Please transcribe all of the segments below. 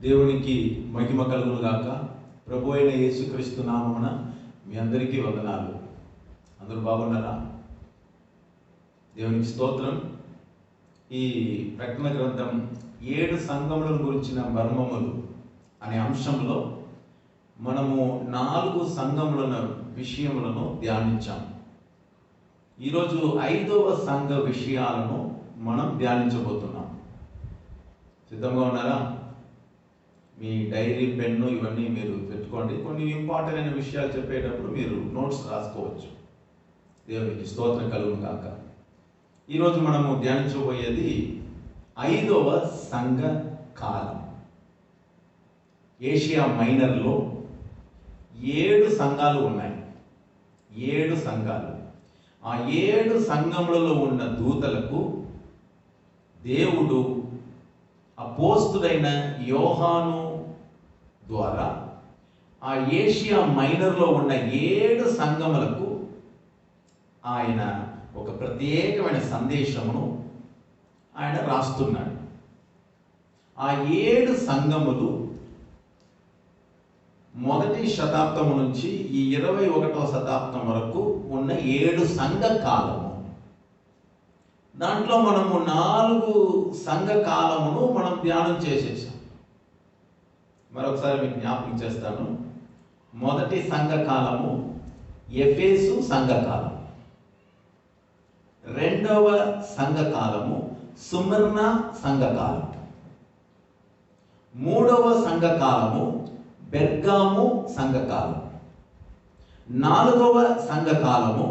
దేవునికి మహిమ కలుగును గాక. ప్రభు అయిన యేసుక్రీస్తు నామమున మీ అందరికీ వందనాలు. అందరూ బాగున్నారా? దేవునికి స్తోత్రం. ఈ ప్రకటన గ్రంథం 7 సంఘముల గురించిన మర్మములు అనే అంశంలో మనము 4 సంఘముల విషయములను ధ్యానించాం. ఈరోజు 5వ సంఘ విషయాలను మనం ధ్యానించబోతున్నాం. సిద్ధంగా ఉన్నారా? మీ డైరీ, పెన్ను ఇవన్నీ మీరు పెట్టుకోండి. కొన్ని ఇంపార్టెంట్ అయిన విషయాలు చెప్పేటప్పుడు మీరు నోట్స్ రాసుకోవచ్చు. దేవునికి స్తోత్రం కలుగును గాక. ఈరోజు మనము ధ్యానించబోయేది 5వ సంఘ కాలం. ఏషియా మైనర్లో 7 సంఘాలు ఉన్నాయి. 7 సంఘాలు. ఆ 7 సంఘములలో ఉన్న దూతలకు దేవుడు అపోస్తుడైన యోహాను ద్వారా ఆ ఏషియా మైనర్లో ఉన్న 7 సంఘములకు ఆయన ఒక ప్రత్యేకమైన సందేశమును ఆయన రాస్తున్నాడు. ఆ 7 సంఘములు మొదటి శతాబ్దం నుంచి ఈ 21వ శతాబ్దం వరకు ఉన్న 7 సంఘ కాలము. దాంట్లో మనము 4 సంఘ కాలమును మనం ధ్యానం చేసేసాం. మరొకసారి మీకు జ్ఞాపకం చేస్తాను. మొదటి సంఘ కాలము ఎఫెసు సంఘ కాలం. రెండవ సంఘ కాలము సుమర్ణ సంఘ కాలం. మూడవ సంఘ కాలము బెర్గాము సంఘ కాలం. 4వ సంఘ కాలము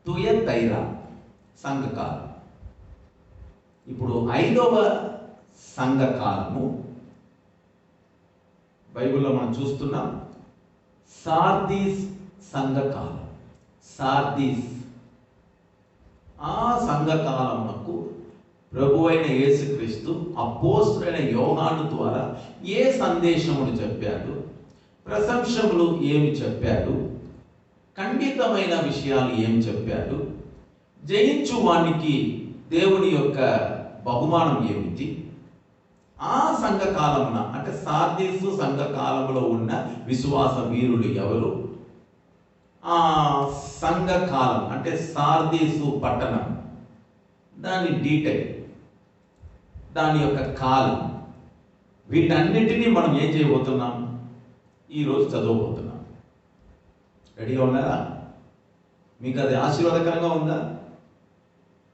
తుయతైరా సంఘకాలం. ఇప్పుడు 5వ సంఘకాలము బైబిల్లో మనం చూస్తున్నాం. సార్దీస్ సంఘకాలం. సార్దీస్. ఆ సంఘకాలమునకు ప్రభువైన యేసుక్రీస్తు అపోస్తుడైన యోహాను ద్వారా ఏ సందేశమును చెప్పాడు, ప్రశంసములు ఏమి చెప్పాడు, ఖండితమైన విషయాలు ఏమి చెప్పాడు, జయించు వానికి దేవుని యొక్క బహుమానం ఏమిటి, ఆ సంఘకాలమున అంటే సార్దీసు సంఘకాలంలో ఉన్న విశ్వాస వీరులు ఎవరు, ఆ సంఘకాలం అంటే సార్దీసు పట్టణం, దాని డీటెయిల్, దాని యొక్క కాలం, వీటన్నిటినీ మనం ఏం చేయబోతున్నాం? ఈరోజు చదవబోతున్నాం. రెడీగా ఉన్నారా? మీకు అది ఆశీర్వాదకరంగా ఉందా?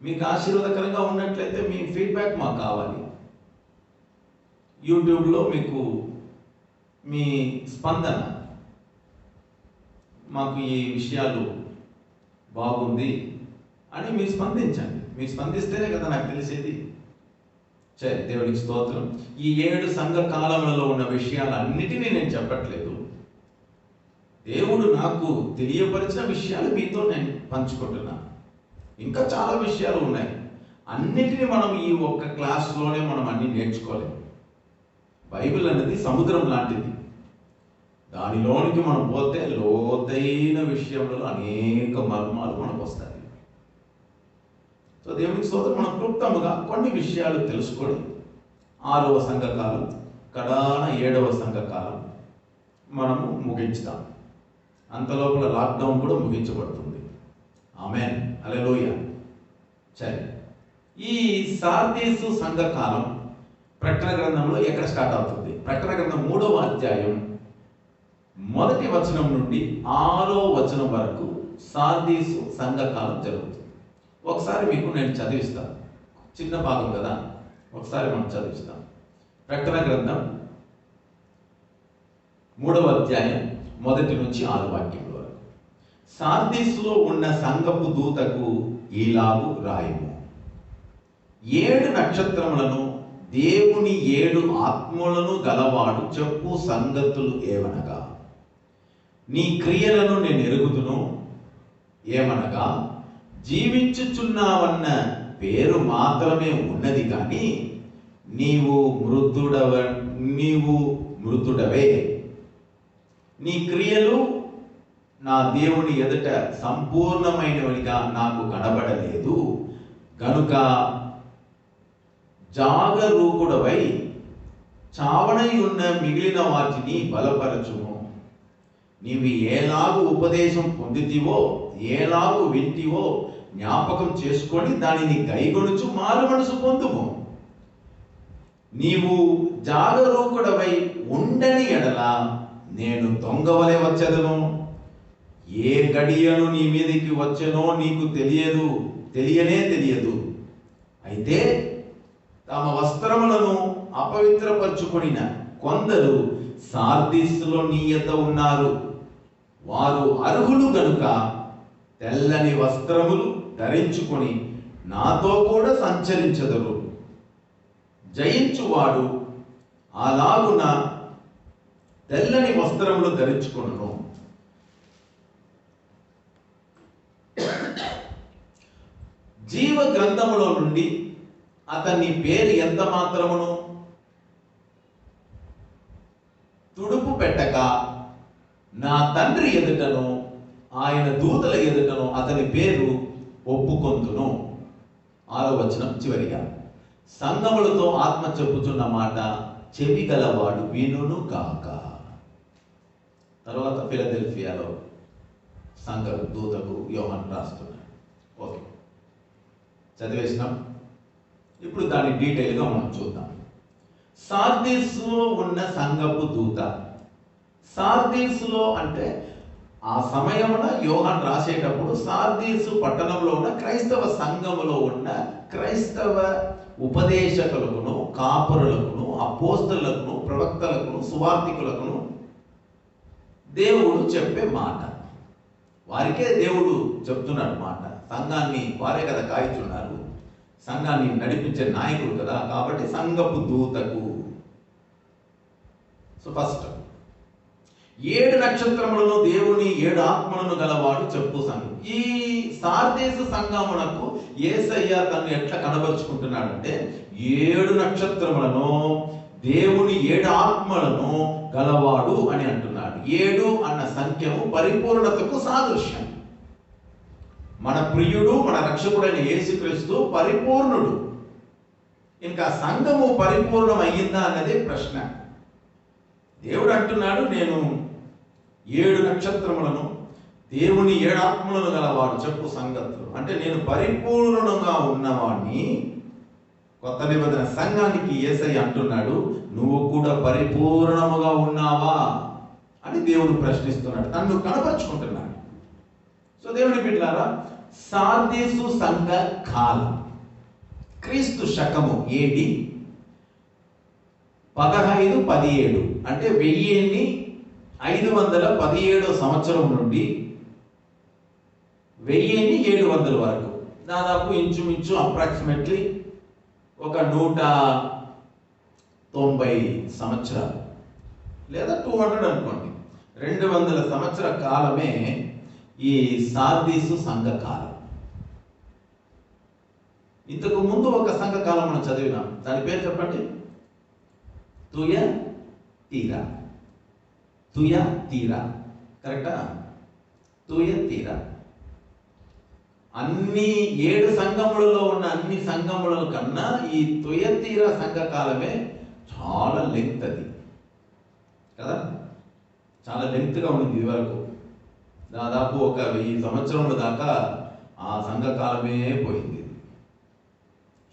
మీకు ఆశీర్వాదకరంగా ఉన్నట్లయితే మీ ఫీడ్బ్యాక్ మాకు కావాలి. యూట్యూబ్లో మీకు మీ స్పందన, మాకు ఈ విషయాలు బాగుంది అని మీరు స్పందించండి. మీరు స్పందిస్తేనే కదా నాకు తెలిసేది. సరే, దేవునికి స్తోత్రం. ఈ 7 సంఘ కాలములలో ఉన్న విషయాలన్నిటినీ నేను చెప్పట్లేదు. దేవుడు నాకు తెలియపరిచిన విషయాలు మీతో నేను పంచుకుంటున్నాను. ఇంకా చాలా విషయాలు ఉన్నాయి. అన్నిటినీ మనం ఈ ఒక్క క్లాస్లోనే మనం అన్ని నేర్చుకోలేము. బైబిల్ అనేది సముద్రం లాంటిది. దానిలోనికి మనం పోతే లోతైన విషయంలో అనేక మర్మాలు మనకు వస్తాయి. సో దేవునికి స్తోత్రం. మనం క్లుప్తముగా కొన్ని విషయాలు తెలుసుకొని 6వ సంఘకాలం కడాన 7వ సంఘకాలం మనము ముగించుతాం. అంతలోపల లాక్డౌన్ కూడా ముగించబడుతుంది. ఆమేన్, హల్లెలూయా. సరే, ఈ సార్దీసు సంఘకాలం ప్రకటన గ్రంథంలో ఎక్కడ స్టార్ట్ అవుతుంది? ప్రకటన గ్రంథం 3వ అధ్యాయం 1వ వచనం నుండి 6వ వచనం వరకు సార్దీసు సంఘకాలం జరుగుతుంది. ఒకసారి మీకు నేను చదివిస్తాను. చిన్న భాగం కదా, ఒకసారి మనం చదివిస్తాం. ప్రకటన గ్రంథం 3వ అధ్యాయం 1 నుంచి 6 వాక్యముల వరకు. సార్దీసులో ఉన్న సంఘపు దూతకు ఈలాగు రాయము. 7 నక్షత్రములను దేవుని 7 ఆత్మలను గలవాడు చెప్పు సంగతులు ఏమనగా, నీ క్రియలను నేను ఎరుగుదును. ఏమనగా, జీవించుచున్నావన్న పేరు మాత్రమే ఉన్నది కానీ నీవు మృతుడవే. నీ క్రియలు నా దేవుని ఎదుట సంపూర్ణమైనవిగా నాకు కనబడలేదు గనుక జాగరూకుడవై చావనై ఉన్న మిగిలిన వాటిని బలపరచుము. నీవు ఏలాగు ఉపదేశం పొందితివో, ఏలాగు వింటివో జ్ఞాపకం చేసుకొని దానిని గైగొనుచు మారు మనసు పొందుము. నీవు జాగరూకుడవై ఉండని ఎడల నేను దొంగవలే వచ్చెదను. ఏ గడియను నీ మీదకి వచ్చెనో నీకు తెలియదు. అయితే తమ వస్త్రములను అపవిత్రపరచుకొనిన కొందరు సార్దీసులో నీ యొద్ద ఉన్నారు. వారు అర్హులు గనుక తెల్లని వస్త్రములు ధరించుకొని నాతో కూడా సంచరించెదరు. జయించువాడు అలాగున తెల్లని వస్త్రములు ధరించుకొనును. జీవ గ్రంథములో నుండి అతని పేరు ఎంత మాత్రమును తుడుపు పెట్టక నా తండ్రి ఎదుటను ఆయన దూతల ఎదుటను అతని పేరు ఒప్పుకొందును. 6వ వచనం చివరిగా, సంగములతో ఆత్మ చెప్పుచున్న మాట చెవి గలవాడు వినును గాక. తర్వాత ఫిలదెల్ఫియాలో సంఘ దూతకు యోహాను రాస్తున్నాడు. ఓకే, చదివేసినాం. ఇప్పుడు దాని డీటెయిల్గా మనం చూద్దాం. సార్దీసులో ఉన్న సంఘపు దూత. సార్దీసులో అంటే ఆ సమయంలో యోహాను రాసేటప్పుడు సార్దీసు పట్టణంలో ఉన్న క్రైస్తవ సంఘములో ఉన్న క్రైస్తవ ఉపదేశకులకును, కాపురులకును, అపోస్తలులకును, ప్రవక్తలకును, సువార్తికులకును దేవుడు చెప్పే మాట. వారికే దేవుడు చెప్తున్నాడు మాట. సంఘాన్ని వారే కదా కాయిచున్నారు, సంఘాన్ని నడిపించే నాయకుడు కదా, కాబట్టి సంఘపు దూతకు. సో ఫస్ట్ 7 నక్షత్రములను దేవుని 7 ఆత్మలను గలవాడు చెప్పు సంఘం. ఈ సార్దేశు సంఘమునకు యేసయ్య తను ఎట్లా కనబరుచుకుంటున్నాడంటే 7 నక్షత్రములను దేవుని 7 ఆత్మలను గలవాడు అని అంటున్నాడు. 7 అన్న సంఖ్యము పరిపూర్ణతకు సాదృశ్యం. మన ప్రియుడు, మన రక్షకుడైన యేసుక్రీస్తు పరిపూర్ణుడు. ఇంకా సంఘము పరిపూర్ణం అయ్యిందా అన్నదే ప్రశ్న. దేవుడు అంటున్నాడు, నేను 7 నక్షత్రములను దేవుని 7 ఆత్మలను గలవాడు చెప్పు సంగతులు. అంటే నేను పరిపూర్ణంగా ఉన్నవాడిని. కొత్త నిబంధన సంఘానికి యేసయ్య అంటున్నాడు, నువ్వు కూడా పరిపూర్ణముగా ఉన్నావా అని దేవుడు ప్రశ్నిస్తున్నాడు, తను కనపరుచుకుంటున్నాడు. సో దేవుని బిడ్డలారా, సార్దీసు సంఘ కాలం క్రీస్తు శకము AD 1517 అంటే 1517 సంవత్సరం నుండి 1700 వరకు, దాదాపు ఇంచుమించు అప్రాక్సిమేట్లీ ఒక 190 సంవత్సరాలు లేదా 200 అనుకోండి. 200 సంవత్సర కాలమే ఈ సార్దీసు సంఘ కాలం. ఇంతకు ముందు ఒక సంఘ కాలం మనం చదివినాం, దాని పేరు చెప్పండి. తుయతీరా, కరెక్టా? తుయతీరా. అన్ని 7 సంఘములలో ఉన్న అన్ని సంఘముల కన్నా ఈ తుయతీరా సంఘ కాలమే చాలా లెంగ్త్ అది కదా, చాలా లెంగ్త్గా ఉంది. ఇది వరకు దాదాపు ఒక 1000 సంవత్సరముల దాకా ఆ సంఘ కాలమే పోయింది.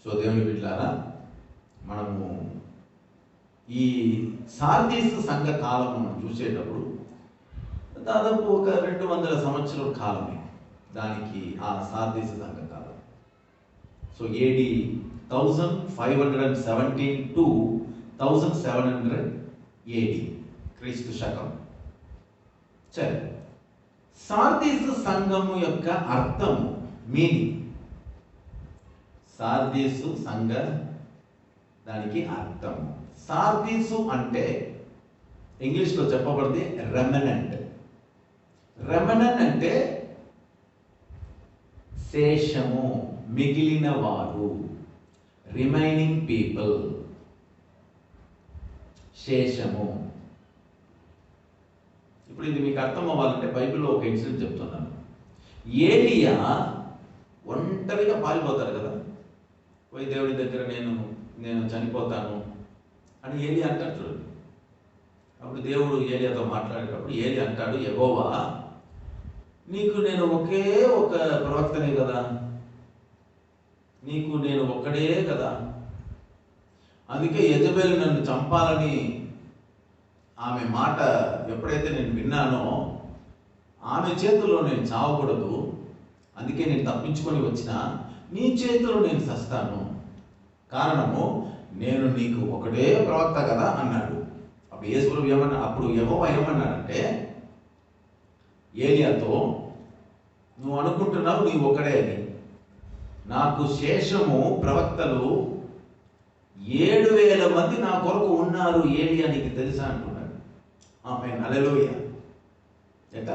సో దేవుని బిడ్డలారా, మనము ఈ సార్దీసు సంఘ కాలం మనం చూసేటప్పుడు దాదాపు ఒక 200 సంవత్సరాల కాలమే దానికి ఆ సార్దీసు సంఘ కాలం. సో AD 1517 to 1700 AD క్రీస్తు శకం. సరే, సార్దీసు సంఘము యొక్క అర్థము, మీనింగ్. సార్దీసు సంఘ దానికి అర్థం. సార్దీసు అంటే ఇంగ్లీష్లో చెప్పబడితే రెమనెంట్. రెమనెంట్ అంటే శేషము, మిగిలిన వారు, రిమైనింగ్ పీపుల్, శేషము. ఇప్పుడు ఇది మీకు అర్థం అవ్వాలంటే బైబిల్లో ఒక ఇన్సిడెంట్ చెప్తున్నాను. ఏలియా ఒంటరిగా పారిపోతారు కదా, పోయి దేవుడి దగ్గర నేను చనిపోతాను, అని ఏలి అంటాడు. చూడండి, అప్పుడు దేవుడు ఏలియాతో మాట్లాడేటప్పుడు ఏలి అంటాడు, యెహోవా నీకు నేను ఒకే ఒక ప్రవక్తనే కదా, నీకు నేను ఒక్కడే కదా, అందుకే యెజబెల్ నన్ను చంపాలని ఆమె మాట ఎప్పుడైతే నేను విన్నానో ఆమె చేతుల్లో నేను చావకూడదు, అందుకే నేను తప్పించుకొని వచ్చిన నీ చేతిలో నేను చస్తాను, కారణము నేను నీకు ఒకటే ప్రవక్త కదా అన్నాడు. అప్పుడు యేసుప్రభు అప్పుడు యెహోవా ఏమన్నాడంటే ఏలియాతో, నువ్వు అనుకుంటున్నావు నీ ఒక్కడే అని, నాకు శేషము ప్రవక్తలు 7,000 మంది నా కొరకు ఉన్నారు ఏలియా, నీకు తెలుసా అంటున్నాడు. ఆమేన్, హల్లెలూయా. ఎట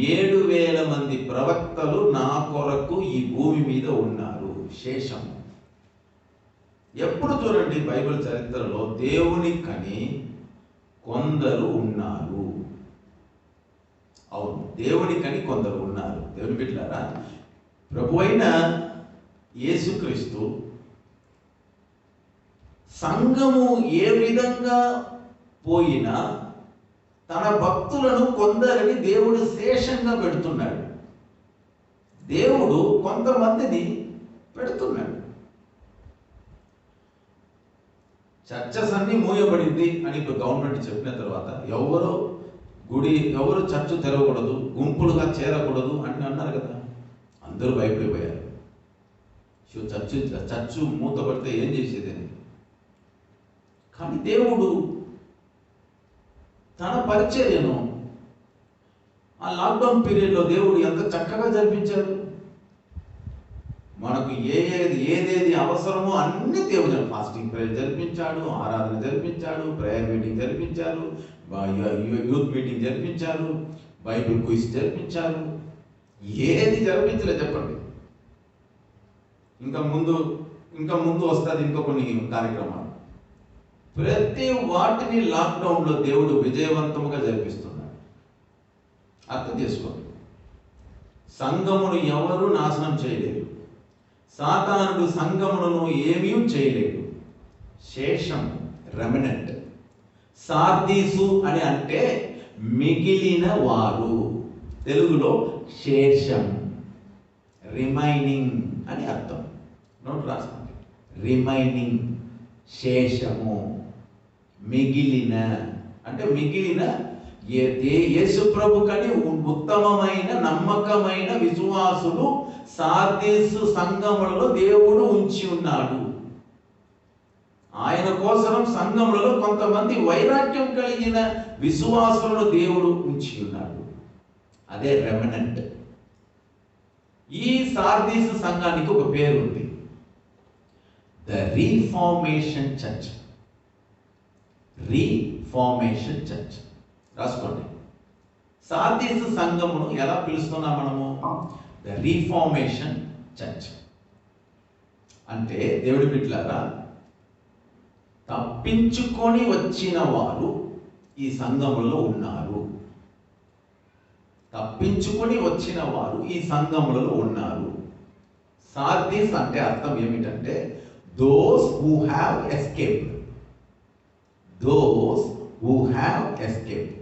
7,000 మంది ప్రవక్తలు నా కొరకు ఈ భూమి మీద ఉన్నారు, శేషము. ఎప్పుడు చూడండి బైబిల్ చరిత్రలో దేవుని కని కొందరు ఉన్నారు. అవును, దేవుని కని కొందరు ఉన్నారు. దేవుని బిడ్డలారా, ప్రభువైన యేసుక్రీస్తు సంఘము ఏ విధంగా పోయినా తన భక్తులను కొందరిని దేవుడు శేషంగా పెడుతున్నాడు. దేవుడు కొంతమందిని పెడుతున్నాడు. చర్చస్ అన్ని మూయబడింది అని ఇప్పుడు గవర్నమెంట్ చెప్పిన తర్వాత ఎవరు చర్చ్ తెరవకూడదు, గుంపులుగా చేరకూడదు అని అన్నారు కదా, అందరూ భయపడిపోయారు. చర్చు మూతపడితే ఏం చేసేదని. కానీ దేవుడు తన పరిచర్యను ఆ లాక్డౌన్ పీరియడ్లో దేవుడు ఎంత చక్కగా జరిపించారు. మనకు ఏదేది అవసరమో అన్ని దేవుడు ఫాస్టింగ్ ప్రేయర్ జరిపించాడు, ఆరాధన జరిపించాడు, ప్రేయర్ మీటింగ్ జరిపించారు, యూత్ మీటింగ్ జరిపించారు, బైబిల్ క్విజ్ జరిపించారు. ఏది జరిపించలేదు చెప్పండి. ఇంకా ముందు వస్తుంది ఇంకా కొన్ని కార్యక్రమాలు. ప్రతి వాటిని లాక్డౌన్లో దేవుడు విజయవంతముగా జరిపిస్తున్నాడు. అర్థం చేసుకోండి, సంఘమును ఎవరు నాశనం చేయలేరు, సాతానుడు సంఘమును ఏమీ చేయలేడు. శేషం, రెమినెంట్. సార్దీసు అని అంటే మిగిలిన వారు, తెలుగులో శేషం, రిమైనింగ్ అని అర్థం. నోట్ రాసుకోండి, రిమైనింగ్, శేషము, మిగిలిన అంటే మిగిలిన యేసు ప్రభు కని ఉత్తమమైన నమ్మకమైన విశ్వాసులు సార్దీసు సంఘములలో దేవుడు ఉంచి ఉన్నాడు. ఆయన కోసం సంఘములలో కొంతమంది వైరాగ్యం కలిగిన విశ్వాసులను దేవుడు ఉంచి ఉన్నాడు. అదే రెమినెంట్. ఈ సార్దీసు సంఘానికి ఒక పేరు ఉంది, the reformation church. Reformation church రాసుకోండి. సార్దీసు సంఘమును ఎలా పిలుస్తున్నాం మనము? The reformation church. అంటే దేవుడి బిడ్డలారా, తప్పించుకొని వచ్చిన వారు ఈ సంఘములలో ఉన్నారు. తప్పించుకొని వచ్చిన వారు ఈ సంఘములలో ఉన్నారు. సార్దీస్ అంటే అర్థం ఏమిటంటే those who have escaped. those who have escaped.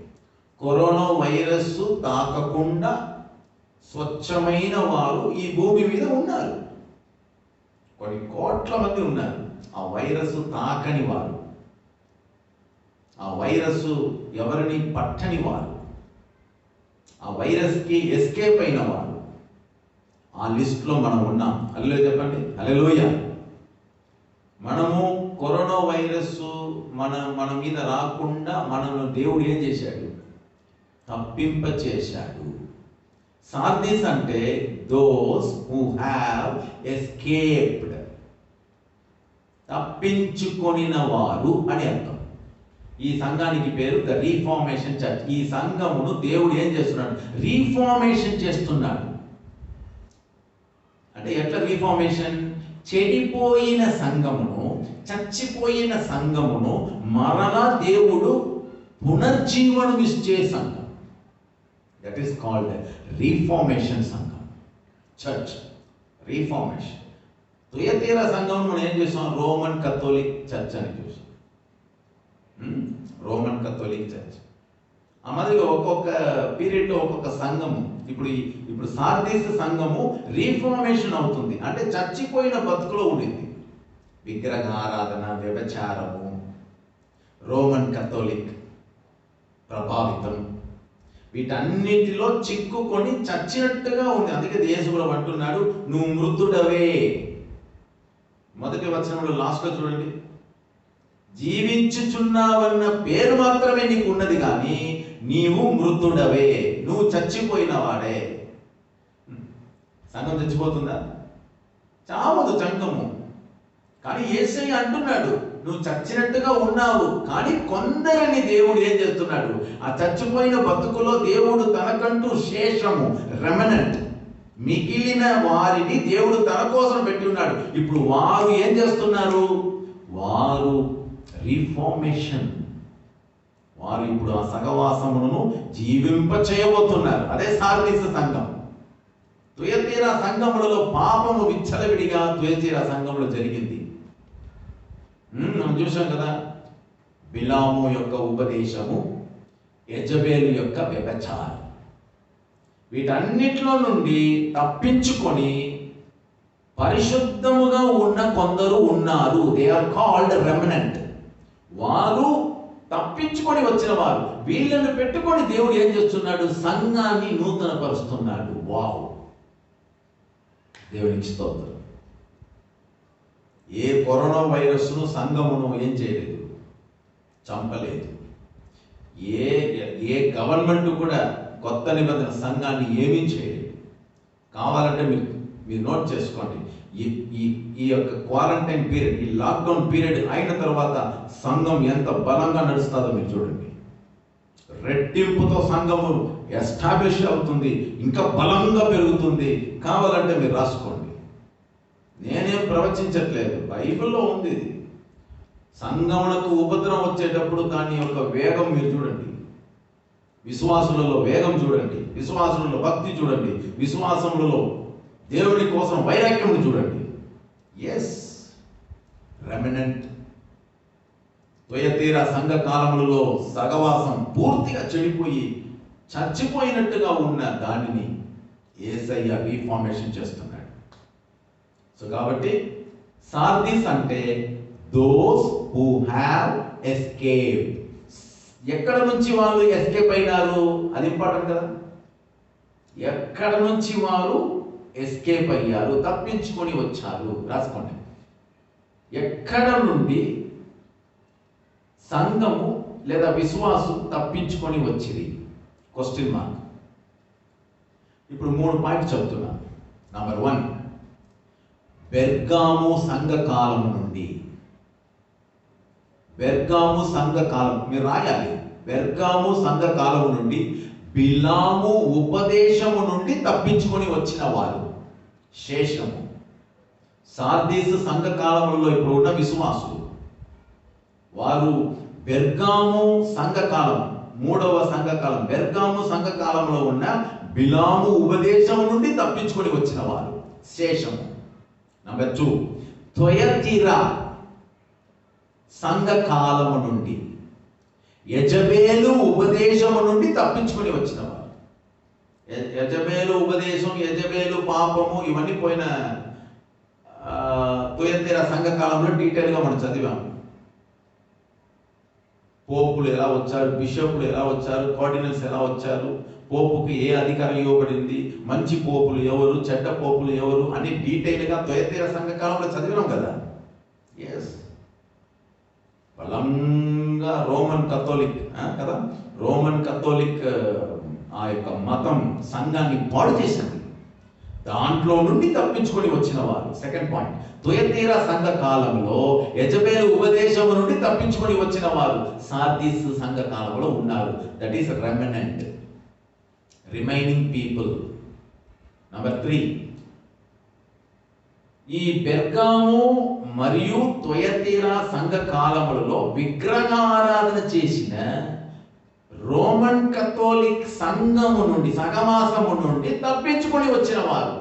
Corona virus తాకకుండా స్వచ్ఛమైన వారు ఈ భూమి మీద ఉన్నారు. కొన్ని కోట్ల మంది ఉన్నారు. ఆ వైరస్ తాకని వారు, ఆ వైరస్ ఎవరిని పట్టని వారు, ఆ వైరస్కి ఎస్కేప్ అయిన వారు, ఆ లిస్ట్లో మనం ఉన్నాం. హల్లెలూయా చెప్పండి, హల్లెలూయా. మనము కరోనా వైరస్ మన మీద రాకుండా మనల్ని దేవుడు ఏం చేశాడు? తప్పింప చేశాడు. సార్దీస్ అంటే దోస్ హూ హ్యావ్ ఎస్కేప్డ్, తప్పించుకొనిన వారు అని అర్థం. ఈ సంఘానికి పేరు ద రీఫార్మేషన్ చర్చ్. ఈ సంఘమును దేవుడు ఏం చేస్తున్నాడు? రీఫార్మేషన్ చేస్తున్నాడు. అంటే ఎట్లా రీఫార్మేషన్? చెడిపోయిన సంఘమును, చచ్చిపోయిన సంఘమును మరలా దేవుడు పునర్జీవనం ఇచ్చే సంఘం. దట్ ఈస్ కాల్డ్ రీఫార్మేషన్ సంఘం, చర్చ్. రీఫార్మేషన్. తుయతీర సంఘం మనం ఏం చేసాం? రోమన్ కథోలిక్ చర్చ్ అని చూసాం. Roman Catholic church. ఆ మాదిరిగా ఒక్కొక్క పీరియడ్లో ఒక్కొక్క సంఘము. ఇప్పుడు సార్దీస్ సంఘము రీఫార్మేషన్ అవుతుంది. అంటే చచ్చిపోయిన బతుకులో ఉండింది. విగ్రహ ఆరాధన, వ్యభిచారము, రోమన్ కథోలిక్ ప్రభావితం, వీటన్నిటిలో చిక్కుకొని చచ్చినట్టుగా ఉంది. అందుకే యేసుప్రభువు అంటున్నాడు, నువ్వు మృతుడవే. మొదటి వచనంలో లాస్ట్లో చూడండి, జీవించుచున్నావన్న పేరు మాత్రమే నీకు ఉన్నది కానీ నీవు మృతుడవే, నువ్వు చచ్చిపోయిన వాడే. సంఘం చచ్చిపోతుందా? చావదు సంఘము. కానీ యేసయ్య అంటున్నాడు, నువ్వు చచ్చినట్టుగా ఉన్నావు. కానీ కొందరిని దేవుడు ఏం చేస్తున్నాడు, ఆ చచ్చిపోయిన బతుకులో దేవుడు తనకంటూ శేషము, రెమనెంట్, మిగిలిన వారిని దేవుడు తన కోసం పెట్టి ఉన్నాడు. ఇప్పుడు వారు ఏం చేస్తున్నారు? వారు రీఫార్మేషన్, వారు ఇప్పుడు ఆ సహవాసమును జీవింప చేయబోతున్నారు. అదే సార్దీస్ సంఘం. తుయతీరా సంఘములలో పాపము విచ్చలవిడిగా తుయతీరా సంఘంలో జరిగింది. మనం చూసాం కదా, బిలాము యొక్క ఉపదేశము, యెజబేలు యొక్క వ్యభిచారం, వీటన్నిటిలో నుండి తప్పించుకొని పరిశుద్ధముగా ఉన్న కొందరు ఉన్నారు. They are called remnant. వారు తప్పించుకొని వచ్చిన వారు. వీళ్ళని పెట్టుకొని దేవుడు ఏం చేస్తున్నాడు? సంఘాన్ని నూతన పరుస్తున్నాడు. వావ్, దేవునికి స్తోత్రం. ఏ కరోనా వైరస్ను సంఘమును ఏం చేయలేదు, చంపలేదు. ఏ గవర్నమెంట్ కూడా కొత్త నిబంధన సంఘాన్ని ఏమీ చేయలేదు. కావాలంటే మీరు నోట్ చేసుకోండి. ఈ యొక్క క్వారంటైన్ పీరియడ్, ఈ లాక్డౌన్ పీరియడ్ అయిన తర్వాత సంఘం ఎంత బలంగా నడుస్తుందో మీరు చూడండి. రెట్టింపుతో సంఘము ఎస్టాబ్లిష్ అవుతుంది, ఇంకా బలంగా పెరుగుతుంది. కావాలంటే మీరు రాసుకోండి. నేనేం ప్రవచించట్లేదు, బైబిల్లో ఉంది ఇది. సంఘమునకు ఉపద్రవం వచ్చేటప్పుడు దాని యొక్క వేగం మీరు చూడండి. విశ్వాసులలో వేగం చూడండి, విశ్వాసులలో భక్తి చూడండి, విశ్వాసములలో దేవుని కోసం వైరాగ్యం చూడండి. Yes, remnant. తుయతీరా సంఘ కాలములలో సహవాసం పూర్తిగా చెడిపోయి చచ్చిపోయినట్టుగా ఉన్న దానిని యేసయ్య రీఫార్మేషన్ చేస్తున్నాడు. సో కాబట్టి సార్దీస్ అంటే దోస్ హూ హ్యావ్ ఎస్కేప్. ఎక్కడ నుంచి వాళ్ళు ఎస్కేప్ అయినారు, అది ఇంపార్టెంట్ కదా. ఎక్కడ నుంచి వారు ఎస్కేప్ అయ్యారు, తప్పించుకొని వచ్చారు, రాసుకోండి. ఎక్కడ నుండి సంఘము లేదా విశ్వాసు తప్పించుకొని వచ్చింది? Question mark. ఇప్పుడు 3 పాయింట్స్ చెప్తున్నా. నంబర్ 1, బెర్గాము సంఘకాలం నుండి. బెర్గాము సంఘకాలం మీరు రాయాలి. బెర్గాము సంఘకాలం నుండి బిలాము ఉపదేశము నుండి తప్పించుకొని వచ్చిన వారు శేషము. సార్దీస్ సంఘకాలంలో ఇప్పుడు ఉన్న విశ్వాసులు, వారు బెర్గాము సంఘకాలం, 3వ సంఘకాలం, బెర్గాము సంఘకాలంలో ఉన్న బిలాము ఉపదేశం నుండి తప్పించుకొని వచ్చిన వారు శేషము. నంబర్ 2, తుయతీరా సంఘకాలము నుండి యెజబేలు ఉపదేశము నుండి తప్పించుకొని వచ్చిన వారు. యెజబేలు ఉపదేశం, యెజబేలు పాపము ఇవన్నీ పోయిన తుయతీరా సంఘకాలంలో డీటెయిల్గా మనం చదివాము. పోపులు ఎలా వచ్చారు, బిషపులు ఎలా వచ్చారు, కార్డినల్స్ ఎలా వచ్చారు, పోపుకి ఏ అధికారం ఇవ్వబడింది, మంచి పోపులు ఎవరు, చెడ్డ పోపులు ఎవరు అని డీటెయిల్గా తుయతీరా సంఘకాలంలో చదివినాం కదా. ఎస్, బలంగా రోమన్ కథోలిక్ కదా, రోమన్ కథోలిక్ ఆ యొక్క మతం సంఘాన్ని పాడు చేసింది. దాంట్లో నుండి తప్పించుకొని వచ్చిన వారు. సెకండ్ పాయింట్, తుయతీరా సంఘ కాలంలో యెజబేలు ఉపదేశము నుండి తప్పించుకొని వచ్చిన వారు సార్దీస్ సంఘ కాలంలో ఉన్నారు. That is remnant, remaining people. Number 3, ఈ బెర్గాము మరియు తుయతీరా సంఘ కాలములలో విగ్రహారాధన చేసిన రోమన్ కథోలిక్ సంఘము నుండి, సహవాసము నుండి తప్పించుకొని వచ్చిన వారు.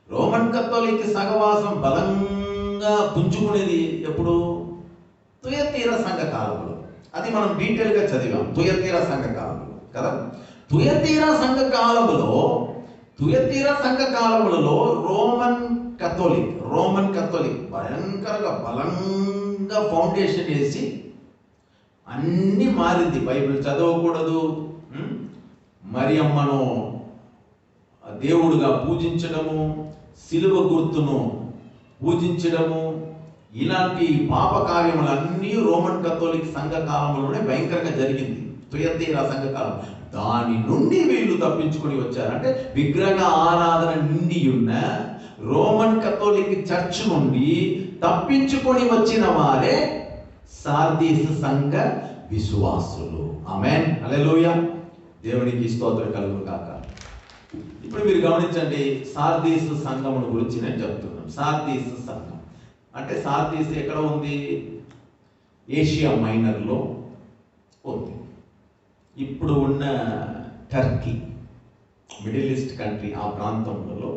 రోమన్ కథోలిక్ సహవాసం బలంగా పుంజుకునేది ఎప్పుడు? తుయతీర సంఘ కాలంలో. అది మనం డీటెయిల్గా చదివాం, తుయతీర సంఘ కాలంలో కదా. తుయతీర సంఘ కాలములలో రోమన్ కథోలిక్ భయంకరంగా బలంగా ఫౌండేషన్ వేసి అన్నీ మారింది. బైబిల్ చదవకూడదు, మరియమ్మను దేవుడుగా పూజించడము, సిలువ గుర్తును పూజించడము, ఇలాంటి పాప కార్యములన్నీ రోమన్ కథోలిక్ సంఘ కాలంలోనే భయంకరంగా జరిగింది, తుయతీర సంఘ కాలం. దాని నుండి వీళ్ళు తప్పించుకొని వచ్చారు. అంటే విగ్రహ ఆరాధన నిండి ఉన్న రోమన్ కథోలిక్ చర్చ్ నుండి తప్పించుకొని వచ్చిన వారే సార్దీస్ సంఘ విశ్వాసులు. ఆమేన్, హల్లెలూయా, దేవునికి స్తోత్రం కలుగును గాక. ఇప్పుడు మీరు గమనించండి, సార్దీస్ సంఘమును గురించి నేను చెప్తున్నాను. సార్దీస్ సంఘం అంటే సార్దీస్ ఎక్కడ ఉంది? ఏషియా మైనర్లో ఉంది. ఇప్పుడు ఉన్న టర్కీ, మిడిల్ ఈస్ట్ కంట్రీ, ఆ ప్రాంతంలో,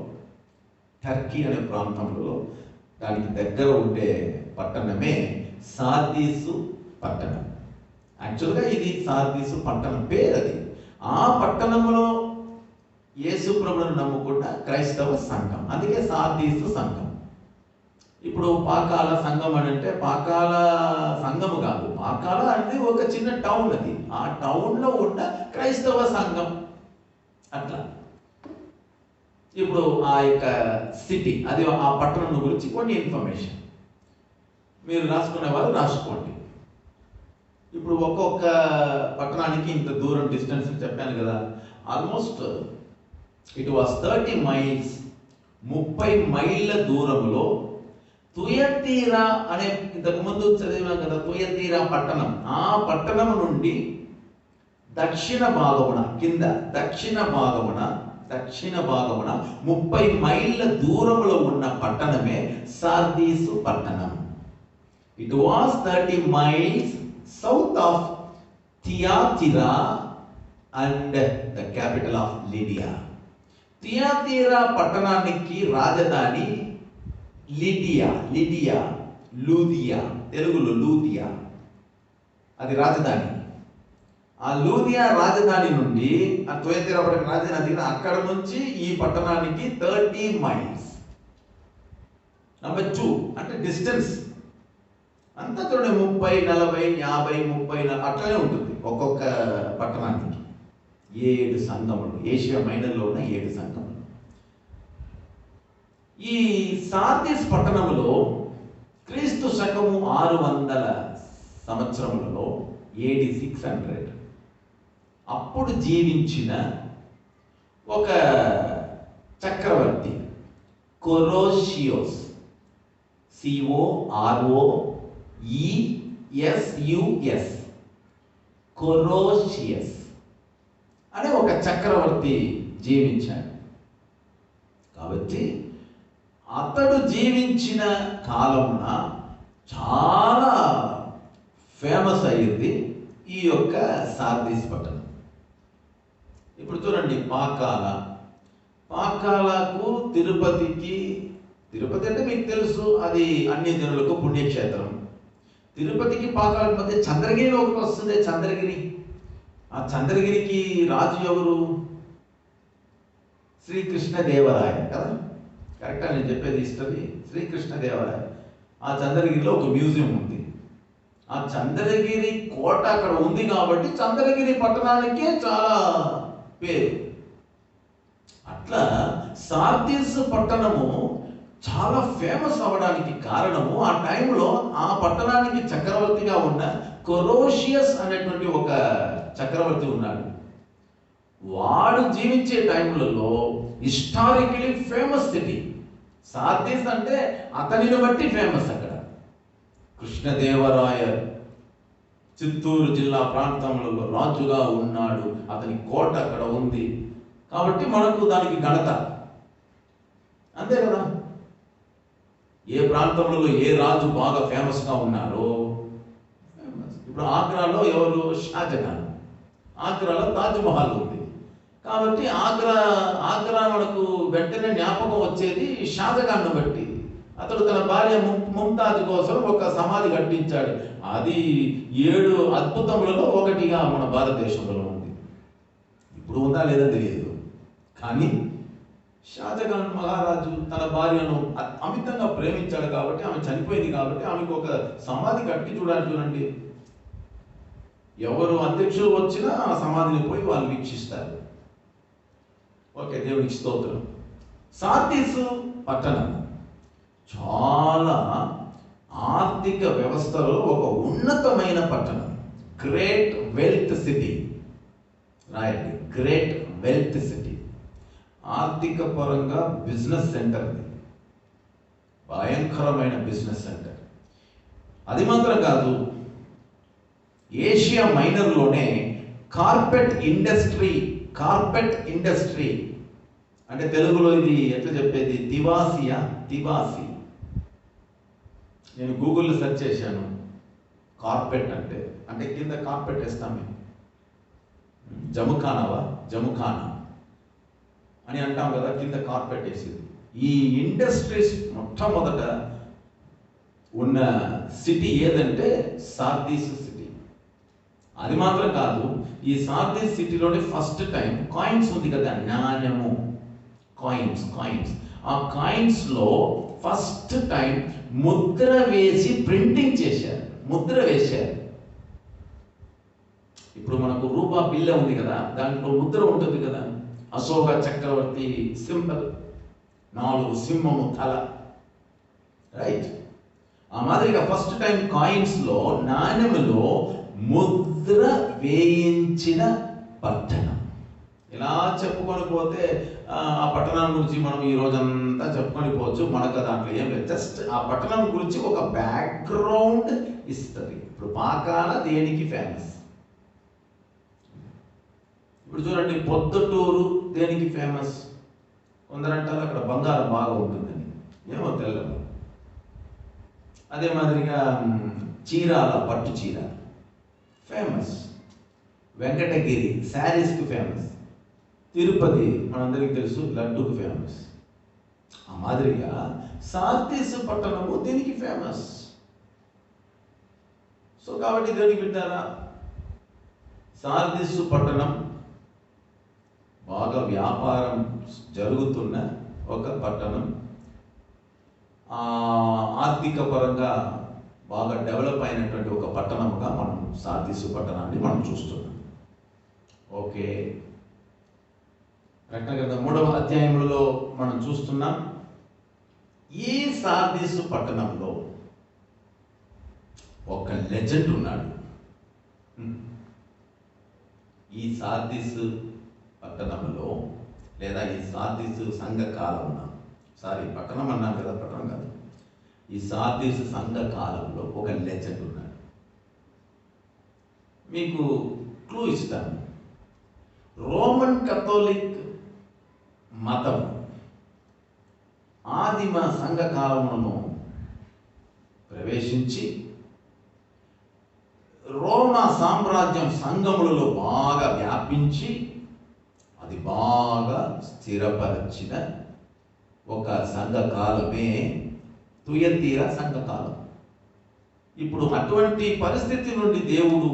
టర్కీ అనే ప్రాంతంలో దానికి దగ్గర ఉండే పట్టణమే సార్దీసు పట్టణం. యాక్చువల్గా ఇది సార్దీసు పట్టణం పేరు అది. ఆ పట్టణంలో యేసు ప్రభువును నమ్ముకున్న క్రైస్తవ సంఘం, అందుకే సార్దీసు సంఘం. ఇప్పుడు పాకాల సంఘం అని అంటే పాకాల సంఘము కాదు, పాకాల అంటే ఒక చిన్న టౌన్, అది ఆ టౌన్లో ఉన్న క్రైస్తవ సంఘం అట్లా. ఇప్పుడు ఆ యొక్క సిటీ, అది ఆ పట్టణం గురించి కొన్ని ఇన్ఫర్మేషన్ మీరు రాసుకునే వాళ్ళు రాసుకోండి. ఇప్పుడు ఒక్కొక్క పట్టణానికి ఇంత దూరం డిస్టెన్స్ చెప్పాను కదా. ఆల్మోస్ట్ ఇట్ వాస్ 30 మైల్స్, 30 మైళ్ళ దూరంలో తుయతీరా అనే, ఇంతకుముందు చదివినాం కదా, తుయతీరా పట్టణం. ఆ పట్టణం నుండి దక్షిణ భాగమున 30 మైళ్ళ దూరంలో ఉన్న పట్టణమే సార్దీసు పట్టణం. It was 30 miles south of Thyatira and the capital of Lydia. థియాతిరా పట్టణానికి రాజధాని లూదియా, తెలుగులో లూదియా, అది రాజధాని. ఆ లూదియా రాజధాని నుండి ఆ తుయతీరా పట్టణ రాజధాని, అక్కడ నుంచి ఈ పట్టణానికి 30 మైల్స్. నెంబర్ 2 అంటే డిస్టెన్స్ అంతా చూడండి, 30, 40, 50, 30 అట్లనే ఉంటుంది ఒక్కొక్క పట్టణానికి. 7 సంఘములు, ఏషియా మైనర్లో ఉన్న 7 సంఘములు. ఈ సార్దీస్ పట్టణంలో క్రీస్తు శకము 600 సంవత్సరములలో, AD 600 అప్పుడు జీవించిన ఒక చక్రవర్తి కొరోషియోస్, COROESUS, కొరోషియస్ అనే ఒక చక్రవర్తి జీవించాడు. కాబట్టి అతడు జీవించిన కాలమున చాలా ఫేమస్ అయ్యింది ఈ యొక్క సార్దీస్ పట్టణం. ఇప్పుడు చూడండి, పాకాలకు తిరుపతి అంటే మీకు తెలుసు, అది అన్ని జనులకు పుణ్యక్షేత్రం. తిరుపతికి పాకాలకు మధ్య చంద్రగిరి ఒకటి వస్తుంది. ఆ చంద్రగిరికి రాజు ఎవరు? శ్రీకృష్ణదేవరాయ కదా, కరెక్టా నేను చెప్పేది? హిస్టరీ శ్రీకృష్ణదేవరాయ. ఆ చంద్రగిరిలో ఒక మ్యూజియం ఉంది. ఆ చంద్రగిరి కోట అక్కడ ఉంది కాబట్టి చంద్రగిరి పట్టణానికే చాలా పేరు. అట్లా సార్దీస్ పట్టణము చాలా ఫేమస్ అవ్వడానికి కారణము, ఆ టైంలో ఆ పట్టణానికి చక్రవర్తిగా ఉన్న కొరోషియస్ అనేటువంటి ఒక చక్రవర్తి ఉన్నాడు. వాడు జీవించే టైంలలో హిస్టారికలీ ఫేమస్ సిటీ సార్దీస్ అంటే అతనిని బట్టి ఫేమస్. అక్కడ కృష్ణదేవరాయ చిత్తూరు జిల్లా ప్రాంతంలో రాజుగా ఉన్నాడు, అతని కోట అక్కడ ఉంది కాబట్టి మనకు దానికి ఘనత, అంతే కదా. ఏ ప్రాంతంలో ఏ రాజు బాగా ఫేమస్గా ఉన్నారో, ఇప్పుడు ఆగ్రాలో ఎవరు? షాజహాన్. ఆగ్రాలో తాజ్మహల్ ఉంది కాబట్టి ఆగ్రా మనకు వెంటనే జ్ఞాపకం వచ్చేది షాజహాన్ను బట్టి. అతడు తన భార్య ముంతాజ్ కోసం ఒక సమాధి కట్టించాడు. అది 7 అద్భుతములలో ఒకటిగా మన భారతదేశంలో ఉంది. ఇప్పుడు ఉందా లేదా తెలియదు, కానీ షాజహాన్ మహారాజు తన భార్యను అమితంగా ప్రేమించాడు కాబట్టి, ఆమె చనిపోయింది కాబట్టి ఆమెకు ఒక సమాధి కట్టి చూడండి. ఎవరు అధ్యక్షులు వచ్చినా ఆ సమాధిని పోయి వాళ్ళు వీక్షిస్తారు. ఓకే, దేవునికి స్తోత్రం. సార్దీసు పట్టణం చాలా ఆర్థిక వ్యవస్థలో ఒక ఉన్నతమైన పట్టణం. గ్రేట్ వెల్త్ సిటీ రాయండి, గ్రేట్ వెల్త్ సిటీ. ఆర్థిక పరంగా బిజినెస్ సెంటర్, భయంకరమైన బిజినెస్ సెంటర్. అది మాత్రం కాదు, ఏషియా మైనర్లోనే కార్పెట్ ఇండస్ట్రీ అంటే తెలుగులో ఇది ఎట్లా చెప్పేది, తివాసి. నేను గూగుల్లో సెర్చ్ చేశాను. కార్పెట్ అంటే కింద కార్పెట్ వేస్తాం మేము, జముఖానా అని అంటాం కదా, కింద కార్పెట్ వేసేది. ఈ ఇండస్ట్రీస్ మొట్టమొదట ఉన్న సిటీ ఏదంటే సార్దీస్ సిటీ. అది మాత్రం కాదు, ఈ సార్దీస్ సిటీలోనే ఫస్ట్ టైం కాయిన్స్ ఉంది కదా, నాణ్యము కాయిన్స్. ఆ కాయిన్స్లో ఫస్ట్ టైం ముద్ర వేసి ప్రింటింగ్ చేశారు, ముద్ర వేశారు. ఇప్పుడు మనకు రూపా బిల్ల ఉంది కదా, దాంట్లో ముద్ర ఉంటుంది కదా, అశోక చక్రవర్తి సింబల్, 4 సింహము తల, రైట్. ఆ మాదిరిగా ఫస్ట్ టైం కాయిన్స్లో, నాణ్యములో ముద్ర వేయించిన పట్టణం. ఇలా చెప్పుకొని పోతే ఆ పట్టణం గురించి మనం ఈ రోజంతా చెప్పుకొని పోవచ్చు. మనకు దాంట్లో ఏం లేదు, జస్ట్ ఆ పట్టణం గురించి ఒక బ్యాక్గ్రౌండ్ ఇస్తుంది. ఇప్పుడు పాకాల దేనికి ఫేమస్? ఇప్పుడు చూడండి, పొద్దుటూరు దేనికి ఫేమస్? కొందరంటారు అక్కడ బంగారం బాగా ఉంటుందని, ఏమో తెల్లదు. అదే మాదిరిగా చీరాల, పట్టు చీర ఫేమస్. వెంకటగిరి శారీస్కి ఫేమస్. తిరుపతి మనందరికీ తెలుసు, లడ్డూకి ఫేమస్. ఆ మాదిరిగా సార్దీసు పట్టణము దీనికి ఫేమస్. సో కాబట్టి దేనికి వింటారా, సార్దీసు పట్టణం బాగా వ్యాపారం జరుగుతున్న ఒక పట్టణం, ఆర్థిక పరంగా బాగా డెవలప్ అయినటువంటి ఒక పట్టణముగా మనం సార్దీసు పట్టణాన్ని మనం చూస్తున్నాం. ఓకే, ప్రకటన గ్రంథం 3వ అధ్యాయంలో మనం చూస్తున్నాం. ఈ సార్దీసు పట్టణంలో ఒక లెజెండ్ ఉన్నాడు. ఈ సార్దీసు పట్టణంలో లేదా ఈ సార్దీసు సంఘ కాలంలో, పట్టణం అన్నాం కదా, పట్టణం కాదు, ఈ సార్దీసు సంఘ కాలంలో ఒక లెజెండ్ ఉన్నాడు. మీకు క్లూ ఇస్తాను. రోమన్ కథోలిక్ మతం ఆదిమ సంఘ కాలమును ప్రవేశించి రోమా సామ్రాజ్యం సంఘములలో బాగా వ్యాపించి అది బాగా స్థిరపరిచిన ఒక సంఘకాలమే తుయతీర సంఘకాలం. ఇప్పుడు అటువంటి పరిస్థితి నుండి దేవుడు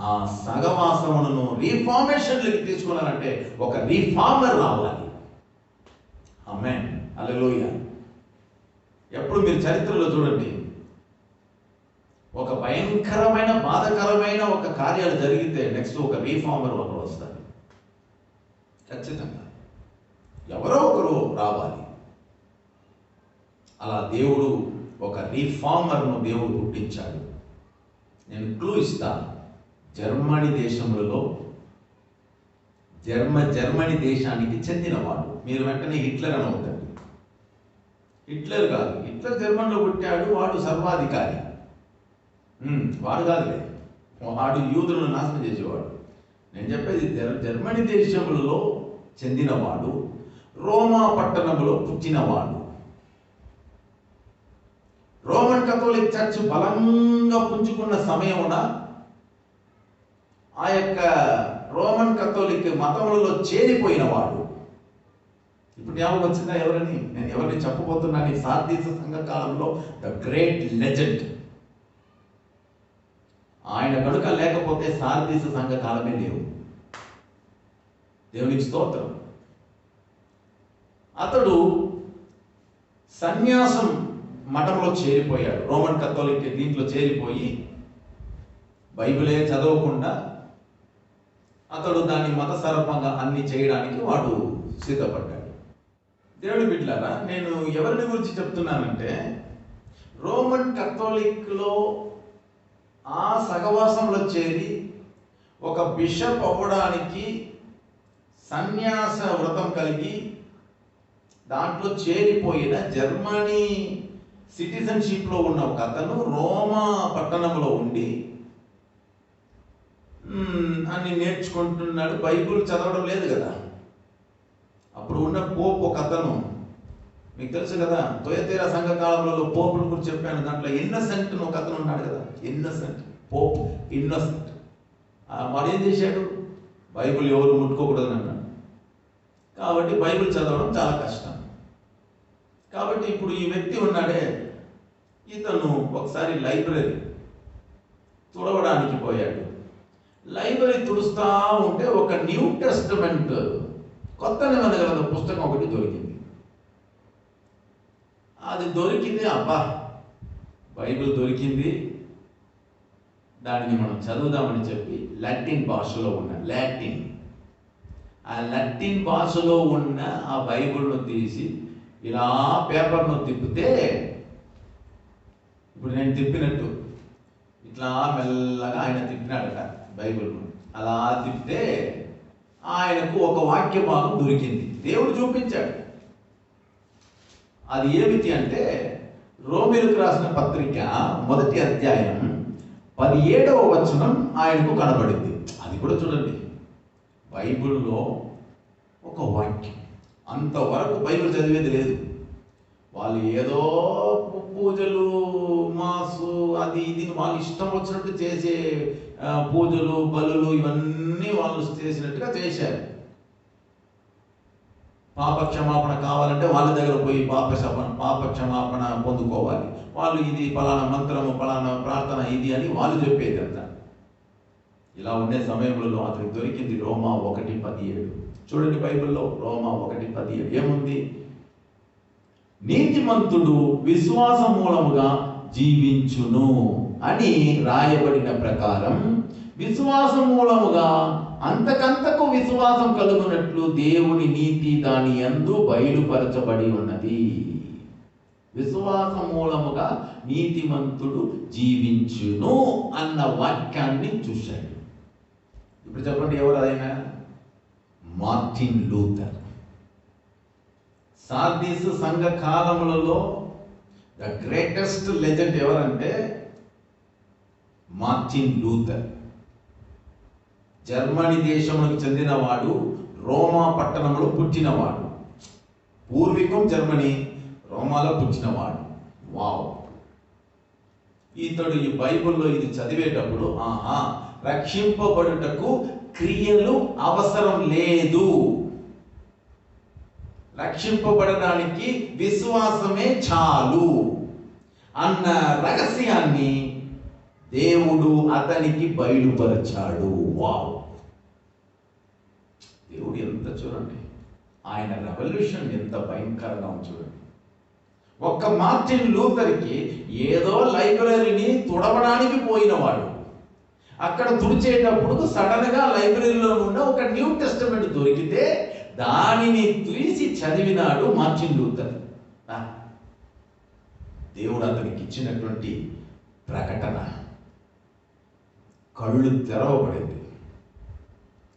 ఆ సగవాసములను రీఫార్మేషన్లకి తీసుకున్నారంటే ఒక రీఫార్మర్ రావాలి. ఆమేన్, హల్లెలూయా. ఎప్పుడు మీరు చరిత్రలో చూడండి, ఒక భయంకరమైన బాధకరమైన ఒక కార్యాలు జరిగితే నెక్స్ట్ ఒక రీఫార్మర్ ఒకరు వస్తారు. ఖచ్చితంగా ఎవరో ఒకరు రావాలి. అలా దేవుడు ఒక రీఫార్మర్ను దేవుడు పుట్టించాడు. నేను క్లూ ఇస్తాను. జర్మనీ దేశములలో జర్మనీ దేశానికి చెందినవాడు. మీరు వెంటనే హిట్లర్ అని అవుతాడు. హిట్లర్ కాదు, హిట్లర్ జర్మన్లో పుట్టాడు, వాడు సర్వాధికారి. వాడు కాదులే, వాడు యూదులను నాశనం చేసేవాడు. నేను చెప్పేది జర్మనీ దేశములలో చెందినవాడు, రోమా పట్టణములో పుట్టినవాడు. రోమన్ కథోలిక్ చర్చ్ బలంగా పుంజుకున్న సమయమున ఆ యొక్క రోమన్ కథోలిక్ మతములలో చేరిపోయినవాడు. ఇప్పుడు జ్ఞాపకం వచ్చిందా ఎవరని? నేను ఎవరిని చెప్పబోతున్నాను? ఈ సార్దీస సంఘ కాలంలో ద గ్రేట్ లెజెండ్. ఆయన కనుక లేకపోతే సార్దీస సంఘ కాలమే లేవు. దేవునికి స్తోత్రం. అతడు సన్యాసం మఠంలో చేరిపోయాడు. రోమన్ కథోలిక్ దీంట్లో చేరిపోయి బైబిలే చదవకుండా అతడు దాన్ని మత సర్పంగా అన్ని చేయడానికి వాడు సిద్ధపడ్డాడు. దేవుడి బిడ్డలారా, నేను ఎవరిని గురించి చెప్తున్నానంటే, రోమన్ కథోలిక్లో ఆ సహవాసంలో చేరి ఒక బిషప్ అవ్వడానికి సన్యాస వ్రతం కలిగి దాంట్లో చేరిపోయిన జర్మనీ సిటిజన్షిప్లో ఉన్న ఒక అతను రోమా పట్టణంలో ఉండి అన్ని నేర్చుకుంటున్నాడు. బైబిల్ చదవడం లేదు కదా. అప్పుడు ఉన్న పోప్ ఒక అతను, మీకు తెలుసు కదా, తొయతీర సంఘ కాలంలో పోపుల గురించి చెప్పాను. దాంట్లో ఇన్నసెంట్ ఒక అతను ఉన్నాడు కదా, ఇన్నసెంట్ పోప్ ఇన్నసెంట్. వాడు ఏం చేశాడు? బైబిల్ ఎవరు ముట్టుకోకూడదని అన్నాడు. కాబట్టి బైబిల్ చదవడం చాలా కష్టం. కాబట్టి ఇప్పుడు ఈ వ్యక్తి ఉన్నాడే, ఇతను ఒకసారి లైబ్రరీ తుడవడానికి పోయాడు. లైబ్రరీ తుడుస్తూ ఉంటే ఒక న్యూ టెస్టమెంట్ కొత్త నిబంధన గ్రంథం పుస్తకం ఒకటి దొరికింది. అది దొరికింది, అబ్బా బైబిల్ దొరికింది, దానిని మనం చదువుదామని చెప్పి లాటిన్ భాషలో ఉన్న ఆ లాటిన్ భాషలో ఉన్న ఆ బైబిల్ను తీసి ఇలా పేపర్ను తిప్పితే, ఇప్పుడు నేను తిప్పినట్టు ఇట్లా మెల్లగా ఆయన తిప్పినాడట బైబిల్ను. అలా తిప్పితే ఆయనకు ఒక వాక్య భాగం దొరికింది. దేవుడు చూపించాడు. అది ఏమిటి అంటే, రోమీయులకు రాసిన పత్రిక 1వ అధ్యాయం 17వ వచనం ఆయనకు కనబడింది. అది కూడా చూడండి, బైబిల్లో ఒక వాక్యం. అంతవరకు బైబిల్ చదివేది లేదు. వాళ్ళు ఏదో పూజలు, మాసు, అది ఇది వాళ్ళు ఇష్టం వచ్చినట్టు చేసే పూజలు, బలులు ఇవన్నీ వాళ్ళు చేసినట్టుగా చేశారు. పాప క్షమాపణ కావాలంటే వాళ్ళ దగ్గర పోయి పాప క్షమాపణ పొందుకోవాలి. వాళ్ళు ఇది పలానా మంత్రము, పలానా ప్రార్థన ఇది అని వాళ్ళు చెప్పేది అంతా. ఇలా ఉండే సమయంలో అతనికి దొరికింది రోమా 1:17. చూడండి బైబిల్లో రోమా 1:17 ఏముంది? నీతిమంతుడు విశ్వాస మూలముగా జీవించును అని రాయబడిన ప్రకారం విశ్వాస మూలముగా అంతకంతకు విశ్వాసం కలుగునట్లు దేవుని నీతి దాని యందు బయలుపరచబడి ఉన్నది. విశ్వాస మూలముగా నీతిమంతుడు జీవించును అన్న వాక్యాన్ని చూశాడు. ఇప్పుడు చెప్పండి, ఎవరు ఆయన? Martin Luther. సార్దీసు సంఘ కాలములలో ద గ్రేటెస్ట్ లెజెండ్ ఎవరంటే మార్టిన్ లూథర్. జర్మనీ దేశములకు చెందినవాడు, రోమా పట్టణంలో పుట్టినవాడు. పూర్వీకం జర్మనీ, రోమాలో పుట్టినవాడు. వావ్! ఇతడు ఈ బైబిల్లో ఇది చదివేటప్పుడు రక్షింపబడుటకు క్రియలు అవసరం లేదు, రక్షింపబడడానికి విశ్వాసమే చాలు అన్న రహస్యాన్ని దేవుడు అతనికి బయలుపరిచాడు. వావ్! దేవుడు ఎంత, చూడండి ఆయన రెవల్యూషన్ ఎంత భయంకరంగా చూడండి. ఒక్క మార్టిన్ లూథర్కి ఏదో లైబ్రరీని తుడవడానికి పోయినవాడు, అక్కడ తుడిచేటప్పుడు సడన్గా లైబ్రరీలో ఉన్న ఒక న్యూ టెస్టమెంట్ దొరికితే దానిని తీసి చదివినాడు మార్టిన్ లూథర్. దేవుడు అతనికి ఇచ్చినటువంటి ప్రకటన, కళ్ళు తెరవబడింది.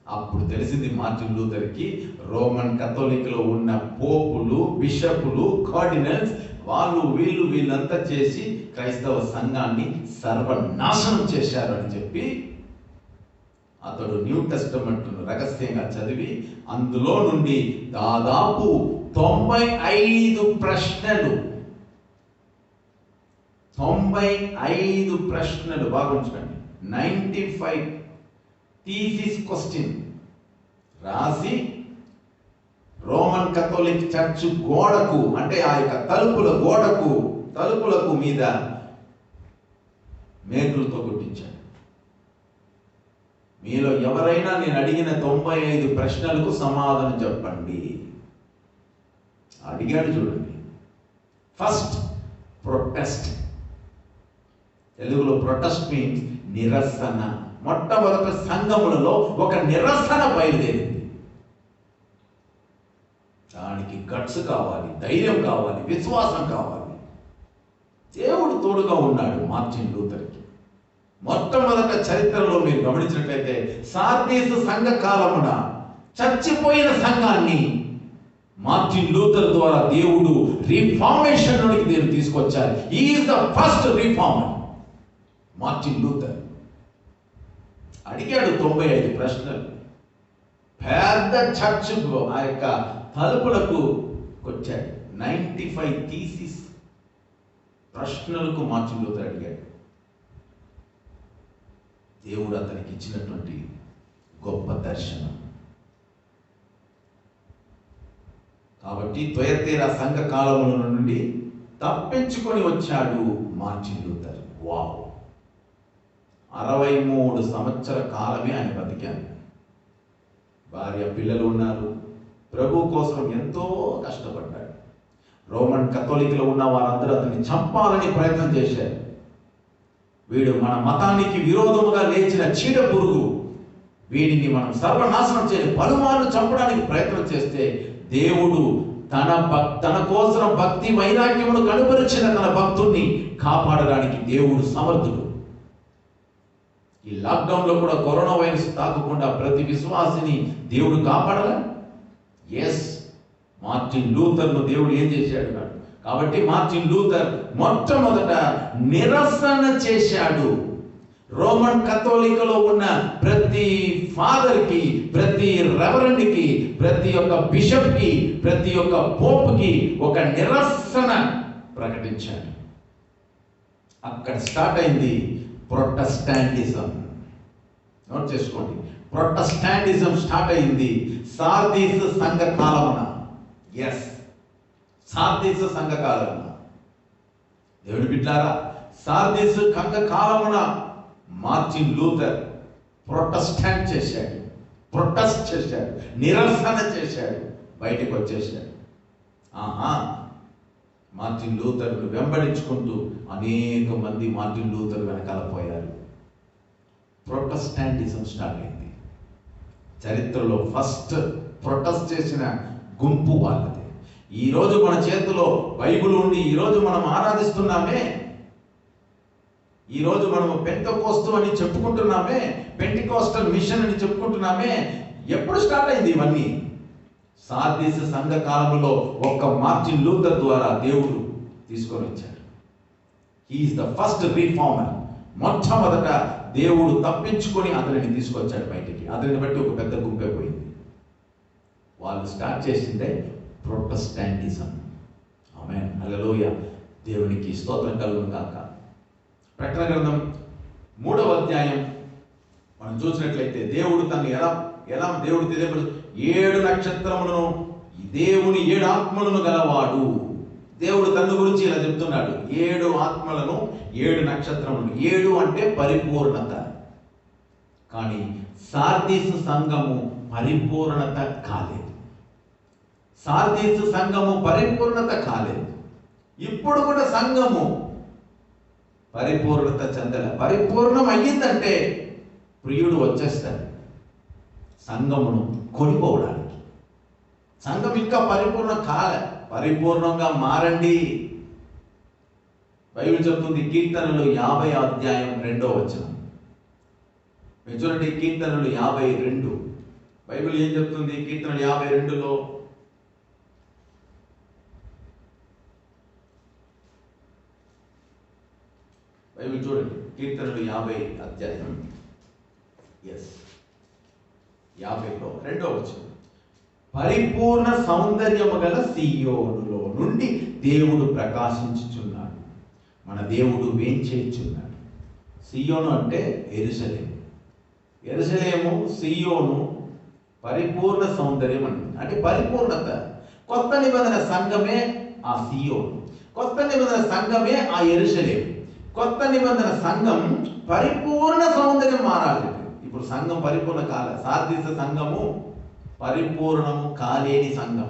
అప్పుడు తెలిసింది మార్టిన్ లూథర్కి రోమన్ కథోలిక్లో ఉన్న పోపులు, బిషపులు, కార్డినల్స్, వీళ్ళంతా చేసి క్రైస్తవ సంఘాన్ని సర్వనాశనం చేశారు అని చెప్పి అతడు న్యూ టెస్టమెంట్ను రహస్యంగా చదివి అందులో నుండి దాదాపు 95 ప్రశ్నలు బాగా ఉంచుకోండి, 95 థీసిస్ క్వశ్చన్ రాసి రోమన్ కథోలిక్ చర్చ్ గోడకు, అంటే ఆ యొక్క తలుపులకు మీద మేకులతో కొట్టించాడు. మీలో ఎవరైనా నేను అడిగిన 95 ప్రశ్నలకు సమాధానం చెప్పండి అడిగాడు. చూడండి, ఫస్ట్ ప్రొటెస్ట్. తెలుగులో ప్రొటెస్ట్ మీన్స్ నిరసన. మొట్టమొదట సంఘములలో ఒక నిరసన బయలుదేరింది. దానికి గట్స్ కావాలి, ధైర్యం కావాలి, విశ్వాసం కావాలి. దేవుడు తోడుగా ఉన్నాడు మార్టిన్ లూథర్కి. మొట్టమొదట చరిత్రలో మీరు గమనించినట్లయితే సార్దీసు సంఘ కాలమున చచ్చిపోయిన సంఘాన్ని మార్టిన్ లూథర్ ద్వారా దేవుడు రిఫార్మేషన్ లోనికి దేవుడు తీసుకొచ్చారు. He is the first reformer. Martin Luther అడిగాడు 95 ప్రశ్నలు. పెద్ద చర్చ్ ఆ యొక్క తలుపులకు వచ్చాడు. 95 థీసిస్ ప్రశ్నలకు మార్టిన్ లూథర్ అడిగాడు. దేవుడు అతనికి ఇచ్చినటువంటి గొప్ప దర్శనం. కాబట్టి త్వయతీరా సంఘ కాలముల నుండి తప్పించుకొని వచ్చాడు మార్టిన్ లూథర్. వావ్! 63 సంవత్సర కాలమే ఆయన బతికారు. భార్య పిల్లలు ఉన్నారు. ప్రభు కోసం ఎంతో కష్టపడ్డాడు. రోమన్ కథోలిక్లో ఉన్న వారందరూ అతన్ని చంపాలని ప్రయత్నం చేశారు. వీడు మన మతానికి విరోధముగా లేచిన చీడ పురుగు, వీడిని మనం సర్వనాశనం చేయాలి, పలుమార్లు చంపడానికి ప్రయత్నం చేస్తే దేవుడు తన కోసం భక్తి వైరాగ్యమును కనుపరిచిన తన భక్తుణ్ణి కాపాడడానికి దేవుడు సమర్థుడు. ఈ లాక్డౌన్లో కూడా కరోనా వైరస్ తాకకుండా ప్రతి విశ్వాసిని దేవుడు కాపాడలా? ఎస్, మార్టిన్ లూథర్ను దేవుడు ఏం చేశాడు కాబట్టి మార్టిన్ లూథర్ మొట్టమొదట నిరసన చేశాడు. రోమన్ కథోలికలో ఉన్న ప్రతి ఫాదర్కి, ప్రతి రెవరెండ్కి, ప్రతి ఒక్క బిషప్కి, ప్రతి ఒక్క పోప్కి ఒక నిరసన ప్రకటించాడు. అక్కడ స్టార్ట్ అయింది ప్రొటెస్టాంటిజం. నోట్ చేసుకోండి, ప్రొటెస్టాంటిజం స్టార్ట్ అయింది సార్దీసు సంఘ కాలమున. ఎస్, సార్దీసు సంఘ కాలమున. దేవుని బిడ్డలారా, సార్దీసు సంఘ కాలమున మార్టిన్ లూథర్ ప్రొటెస్ట్ చేశాడు, నిరసన చేశాడు, బయటకు వచ్చేసాడు. మార్టిన్ లూథర్ను వెంబడించుకుంటూ అనేక మంది మార్టిన్ లూథర్ వెనకాల పోయారు. ప్రొటెస్టాంటిజం స్టార్ట్ అయింది. చరిత్రలో ఫస్ట్ ప్రొటెస్ట్ చేసిన గుంపు వాళ్ళది. ఈరోజు మన చేతిలో బైబిల్ ఉండి ఈరోజు మనం ఆరాధిస్తున్నామే, ఈరోజు మనము పెంతెకోస్తు అని చెప్పుకుంటున్నామే, పెంటెకోస్టల్ మిషన్ అని చెప్పుకుంటున్నామే. ఎప్పుడు స్టార్ట్ అయింది ఇవన్నీ? సార్దీసు సంఘ కాలంలో ఒక్క మార్టిన్ లూథర్ ద్వారా దేవుడు తీసుకొని వచ్చాడు. He is the first reformer. మొట్టమొదట దేవుడు తప్పించుకొని అతనిని తీసుకొచ్చాడు బయటికి. అతనిని బట్టి ఒక పెద్ద గుంపే పోయింది. వాళ్ళు స్టార్ట్ చేసిందే ప్రొటెస్టాంటిజం. ఆమేన్, హల్లెలూయా. దేవునికి స్తోత్రం కలుగును గాక. ప్రకటన గ్రంథం 3వ అధ్యాయం మనం చూసినట్లయితే దేవుడు తను ఎలా దేవుడు తెలియపరు 7 నక్షత్రములను, దేవుని 7 ఆత్మలను గలవాడు. దేవుడు తన గురించి ఇలా చెప్తున్నాడు, 7 ఆత్మలను, 7 నక్షత్రములను. 7 అంటే పరిపూర్ణత. కానీ సార్దీసు సంఘము పరిపూర్ణత కాలేదు. సార్దీసు సంఘము పరిపూర్ణత కాలేదు. ఇప్పుడు కూడా సంఘము పరిపూర్ణత చెందల. పరిపూర్ణం అయ్యిందంటే ప్రియుడు వచ్చేస్తాడు సంఘమును కొనిపోవడానికి. సంఘం ఇంకా పరిపూర్ణం కాలే. పరిపూర్ణంగా మారండి. బైబిల్ చెప్తుంది కీర్తనలు 50వ అధ్యాయం 2వ వచనం. మీరు చూడండి, కీర్తనలు 52. బైబిల్ ఏం చెప్తుంది? కీర్తనలు 52లో బైబిల్ చూడండి, కీర్తనలు 50 అధ్యాయం 50లో 2వ వచనం. పరిపూర్ణ సౌందర్యము గల సీయోనులో నుండి దేవుడు ప్రకాశించుచున్నాడు. మన దేవుడు వేంచేయుచున్నాడు. సీయోను అంటే యెరూషలేము. యెరూషలేము, సీయోను పరిపూర్ణ సౌందర్యం అంటే పరిపూర్ణత. కొత్త నిబంధన సంఘమే ఆ సీయోను, కొత్త నిబంధన సంఘమే ఆ యెరూషలేము. కొత్త నిబంధన సంఘం పరిపూర్ణ సౌందర్యం మారాలి. ఇప్పుడు సంఘం పరిపూర్ణ కాలే. సార్దీస సంఘము పరిపూర్ణము కాలేని సంఘం.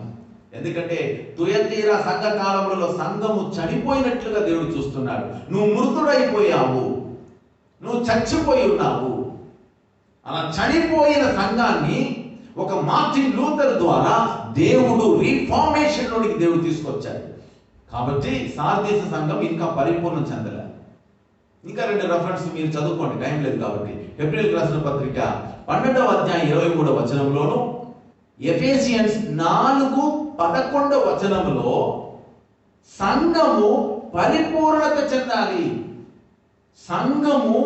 ఎందుకంటే తుయతీరా సంఘ కాలంలో సంఘము చనిపోయినట్లుగా దేవుడు చూస్తున్నాడు. నువ్వు మృతుడైపోయావు, నువ్వు చచ్చిపోయి ఉన్నావు. అలా చనిపోయిన సంఘాన్ని ఒక మార్టిన్ లూథర్ ద్వారా దేవుడు రీఫార్మేషన్ లోనికి దేవుడు తీసుకొచ్చాడు. కాబట్టి సార్దీస సంఘం ఇంకా పరిపూర్ణం చెందలే. ఇంకా 2 రెఫరెన్స్ మీరు చదువుకోండి, టైం లేదు కాబట్టి. హెబ్రీయులకు రాసిన పత్రిక 12వ అధ్యాయం 23వ వచనంలోను, ఎఫెసియన్స్ 4:11వ వచనంలో సంఘము పరిపూర్ణత చెందాలి, సంఘము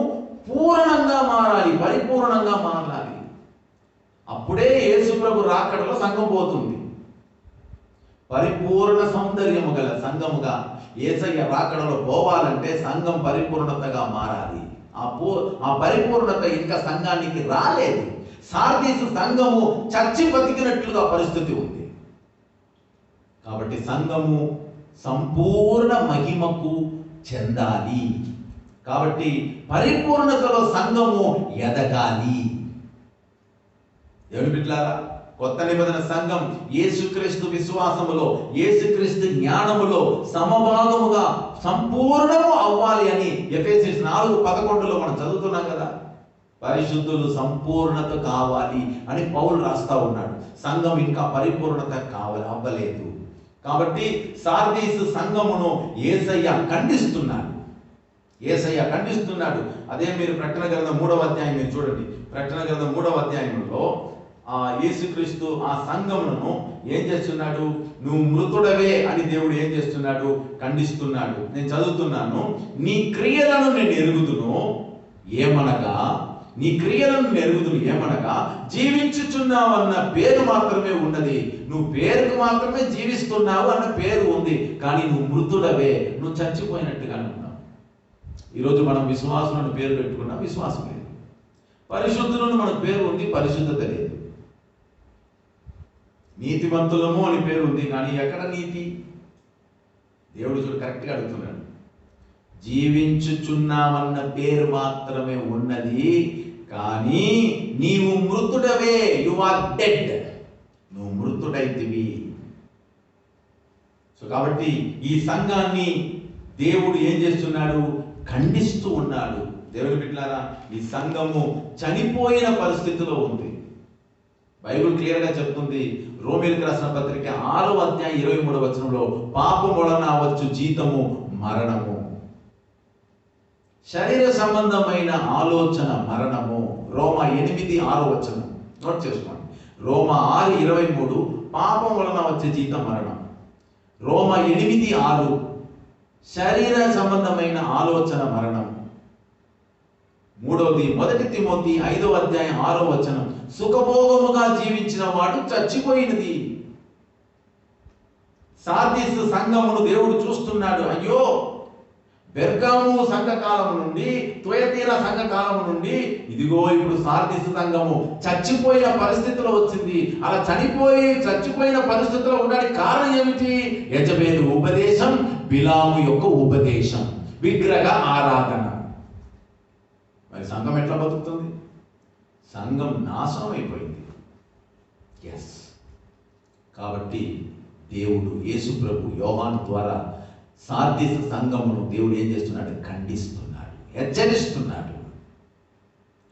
పూర్ణంగా మారాలి, పరిపూర్ణంగా మారాలి. అప్పుడే యేసు ప్రభు రాకడలో సంఘం పోతుంది. పరిపూర్ణ సౌందర్యము గల సంఘముగా యేసయ్య రాకడలో పోవాలంటే సంఘం పరిపూర్ణతగా మారాలి. ఆ పరిపూర్ణత ఇంకా సంఘానికి రాలేదు. సార్దీసు సంఘము చచ్చి బతికినట్లుగా పరిస్థితి ఉంది. కాబట్టి సంఘము సంపూర్ణ మహిమకు చెందాలి. కాబట్టి పరిపూర్ణతలో సంఘము ఎదగాలి. దేవుని బిడ్డలారా, కొత్త నిబంధన సంఘం యేసుక్రీస్తు విశ్వాసములో, యేసుక్రీస్తు జ్ఞానములో సమభాగముగా సంపూర్ణము అవ్వాలి అని ఎఫెసీయులు 4:11లో మనం చదువుతున్నాం కదా. పరిశుద్ధులు సంపూర్ణత కావాలి అని పౌలు రాస్తా ఉన్నాడు. సంఘం ఇంకా పరిపూర్ణత అవ్వలేదు. కాబట్టి సార్దీసు సంఘమును యేసయ్య ఖండిస్తున్నాడు. యేసయ్య ఖండిస్తున్నాడు. అదే మీరు ప్రకటన గ్రంథం 3వ అధ్యాయం మీరు చూడండి. ప్రకటన గ్రంథం 3వ అధ్యాయంలో యేసుక్రీస్తు ఆ సంఘమును ఏం చేస్తున్నాడు? నువ్వు మృతుడవే అని దేవుడు ఏం చేస్తున్నాడు? ఖండిస్తున్నాడు. నేను చదువుతున్నాను. నీ క్రియలను నేను ఎరుగుదును ఏమనగా, నీ క్రియలను ఎరుగుదును ఏమనగా, జీవించుచున్నావన్న పేరు మాత్రమే ఉన్నది. నువ్వు పేరుకు మాత్రమే జీవిస్తున్నావు అన్న పేరు ఉంది, కానీ నువ్వు మృతుడవే, నువ్వు చచ్చిపోయినట్టుగానే ఉన్నావు. ఈరోజు మనం విశ్వాసులను పేరు పెట్టుకున్నాం, విశ్వాసం లేదు. పరిశుద్ధులను మనకు పేరు ఉంది, పరిశుద్ధత లేదు. నీతిమంతులము అని పేరు ఉంది, కానీ ఎక్కడ నీతి? దేవుడు చూడు కరెక్ట్గా అడుగుతున్నాడు. జీవించుచున్నామన్న పేరు మాత్రమే ఉన్నది, కానీ నీవు మృతుడవే. You are dead. నువ్వు మృతుడైతివి. సో కాబట్టి ఈ సంఘాన్ని దేవుడు ఏం చేస్తున్నాడు? ఖండిస్తూ ఉన్నాడు. దేవుని బిడ్డలారా, ఈ సంఘము చనిపోయిన పరిస్థితిలో ఉంది. బైబిల్ క్లియర్గా చెప్తుంది. రోమీయులకు రాసిన పత్రిక 6వ అధ్యాయం 23వ వచనంలో, పాపం వలన వచ్చు జీతము మరణము, శరీర సంబంధమైన ఆలోచన మరణము. రోమా 8:6వ వచనం నోట్ చేసుకోండి. రోమా 6:23 పాపం వలన వచ్చే జీతం మరణం. రోమా 8:6 శరీర సంబంధమైన ఆలోచన మరణం. మూడవది 1 తిమోతి 5వ అధ్యాయం 6వ వచనం, సుఖభోగముగా జీవించిన వాడు చచ్చిపోయినది. సార్దీసు సంఘమును దేవుడు చూస్తున్నాడు. అయ్యో, బెర్గాము సంఘకాలము నుండి, తుయతీరా సంఘకాలము నుండి, ఇదిగో ఇప్పుడు సార్దీసు సంఘము చచ్చిపోయిన పరిస్థితిలో వచ్చింది. అలా చచ్చిపోయిన పరిస్థితిలో ఉండడానికి కారణం ఏమిటి? యెజబేలు ఉపదేశం, బిలాము యొక్క ఉపదేశం, విగ్రహ ఆరాధన. మరి సంఘం ఎట్లా బతుకుతుంది? సంఘం నాశనం అయిపోయింది. ఎస్. కాబట్టి దేవుడు యేసు ప్రభు యోహాను ద్వారా సార్దీస సంఘమును దేవుడు ఏం చేస్తున్నాడు? ఖండిస్తున్నాడు, హెచ్చరిస్తున్నాడు.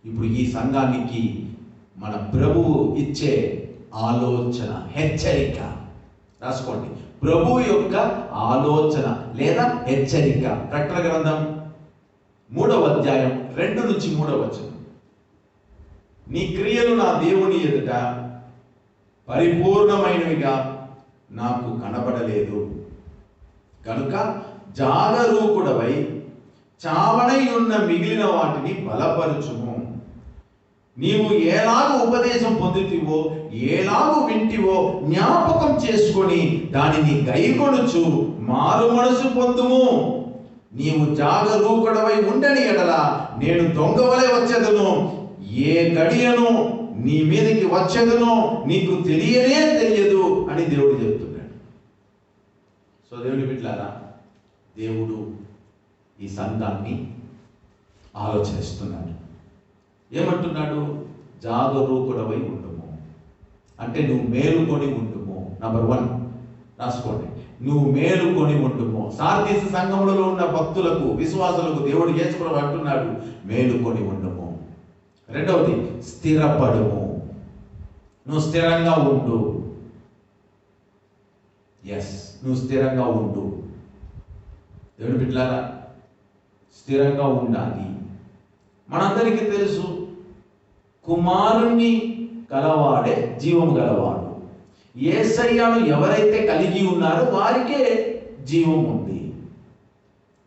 ఇప్పుడు ఈ సంఘానికి మన ప్రభువు ఇచ్చే ఆలోచన, హెచ్చరిక రాసుకోండి. ప్రభు యొక్క ఆలోచన లేదా హెచ్చరిక. ప్రకటన గ్రంథం 3వ అధ్యాయం 2-3వ వచనం, నీ క్రియలు నా దేవుని ఎదుట పరిపూర్ణమైనవిగా నాకు కనబడలేదు కనుక జాగరూకుడవై చావనై ఉన్న మిగిలిన వాటిని బలపరచుము. నీవు ఏలాగు ఉపదేశం పొందుతివో, ఏలాగు వింటివో జ్ఞాపకం చేసుకొని దానిని గైకొనుచు మారు మనసు పొందుము. నీవు జాగరూకుడవై ఉండని ఎడల నేను దొంగవలే వచ్చేదను, ఏ గడియను నీ మీదకి వచ్చేదనో నీకు తెలియదు అని దేవుడు చెప్తున్నాడు. సో దేవుని బిడ్డలారా, దేవుడు ఈ సంఘాన్ని ఆలోచిస్తున్నాడు. ఏమంటున్నాడు? జాగరూకుడవై ఉండుము. అంటే నువ్వు మేలుకొని ఉండుము. నంబర్ 1 రాసుకోండి, నువ్వు మేలుకొని ఉండుము. సార్దీసు సంఘములలో ఉన్న భక్తులకు, విశ్వాసులకు దేవుడు యేసుప్రభువు అంటున్నాడు, మేలుకొని ఉండుము. రెండవది, స్థిరపడుము. నువ్వు స్థిరంగా ఉండు. నువ్వు స్థిరంగా ఉండు. దేవుని బిడ్డలారా, స్థిరంగా ఉండాలి. మనందరికీ తెలుసు, కుమారుణ్ణి గలవాడే జీవము గలవాడు. యేసయ్యను ఎవరైతే కలిగి ఉన్నారో వారికే జీవం ఉంది.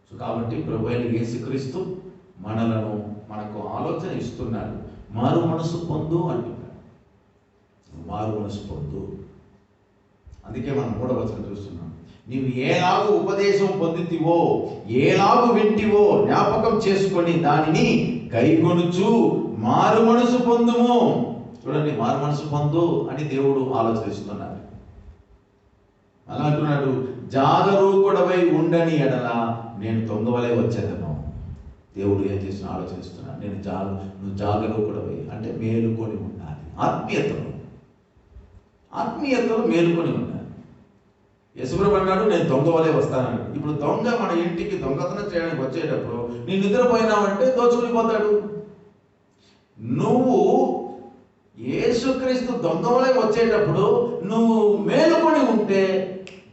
సో కాబట్టి ప్రభువైన యేసుక్రీస్తు మనకు ఆలోచన ఇస్తున్నాడు. మారు మనసు పొందు అంటున్నాడు. మారు మనసు పొందు. అందుకే మనం 3వ వచనం చూస్తున్నాం. నీవు ఏలాగు ఉపదేశం పొందితివో, ఏలాగు వింటివో జ్ఞాపకం చేసుకొని దానిని కైకొనుచు మారు మనసు పొందుము. చూడండి, మారు మనసు పొందు అని దేవుడు ఆలోచిస్తున్నాడు. అలా అంటున్నాడు, జాగరూకుడవై ఉండని ఎడల నేను దొంగవలే వచ్చేదను. దేవుడు ఏం చేసిన ఆలోచిస్తున్నాడు. నువ్వు జాగరూకుడవై అంటే మేలుకొని ఉండాలి. ఆత్మీయతలో మేలుకొని ఉండాలి. యేసుప్రభువు అన్నాడు, నేను దొంగవలే వస్తానన్నాడు. ఇప్పుడు దొంగ మన ఇంటికి దొంగతనం చేయడానికి వచ్చేటప్పుడు నీ నిద్రపోయినావంటే దోచుకునిపోతాడు. నువ్వు యేసుక్రీస్తు దొంగవలే వచ్చేటప్పుడు నువ్వు మేలుకొని ఉంటే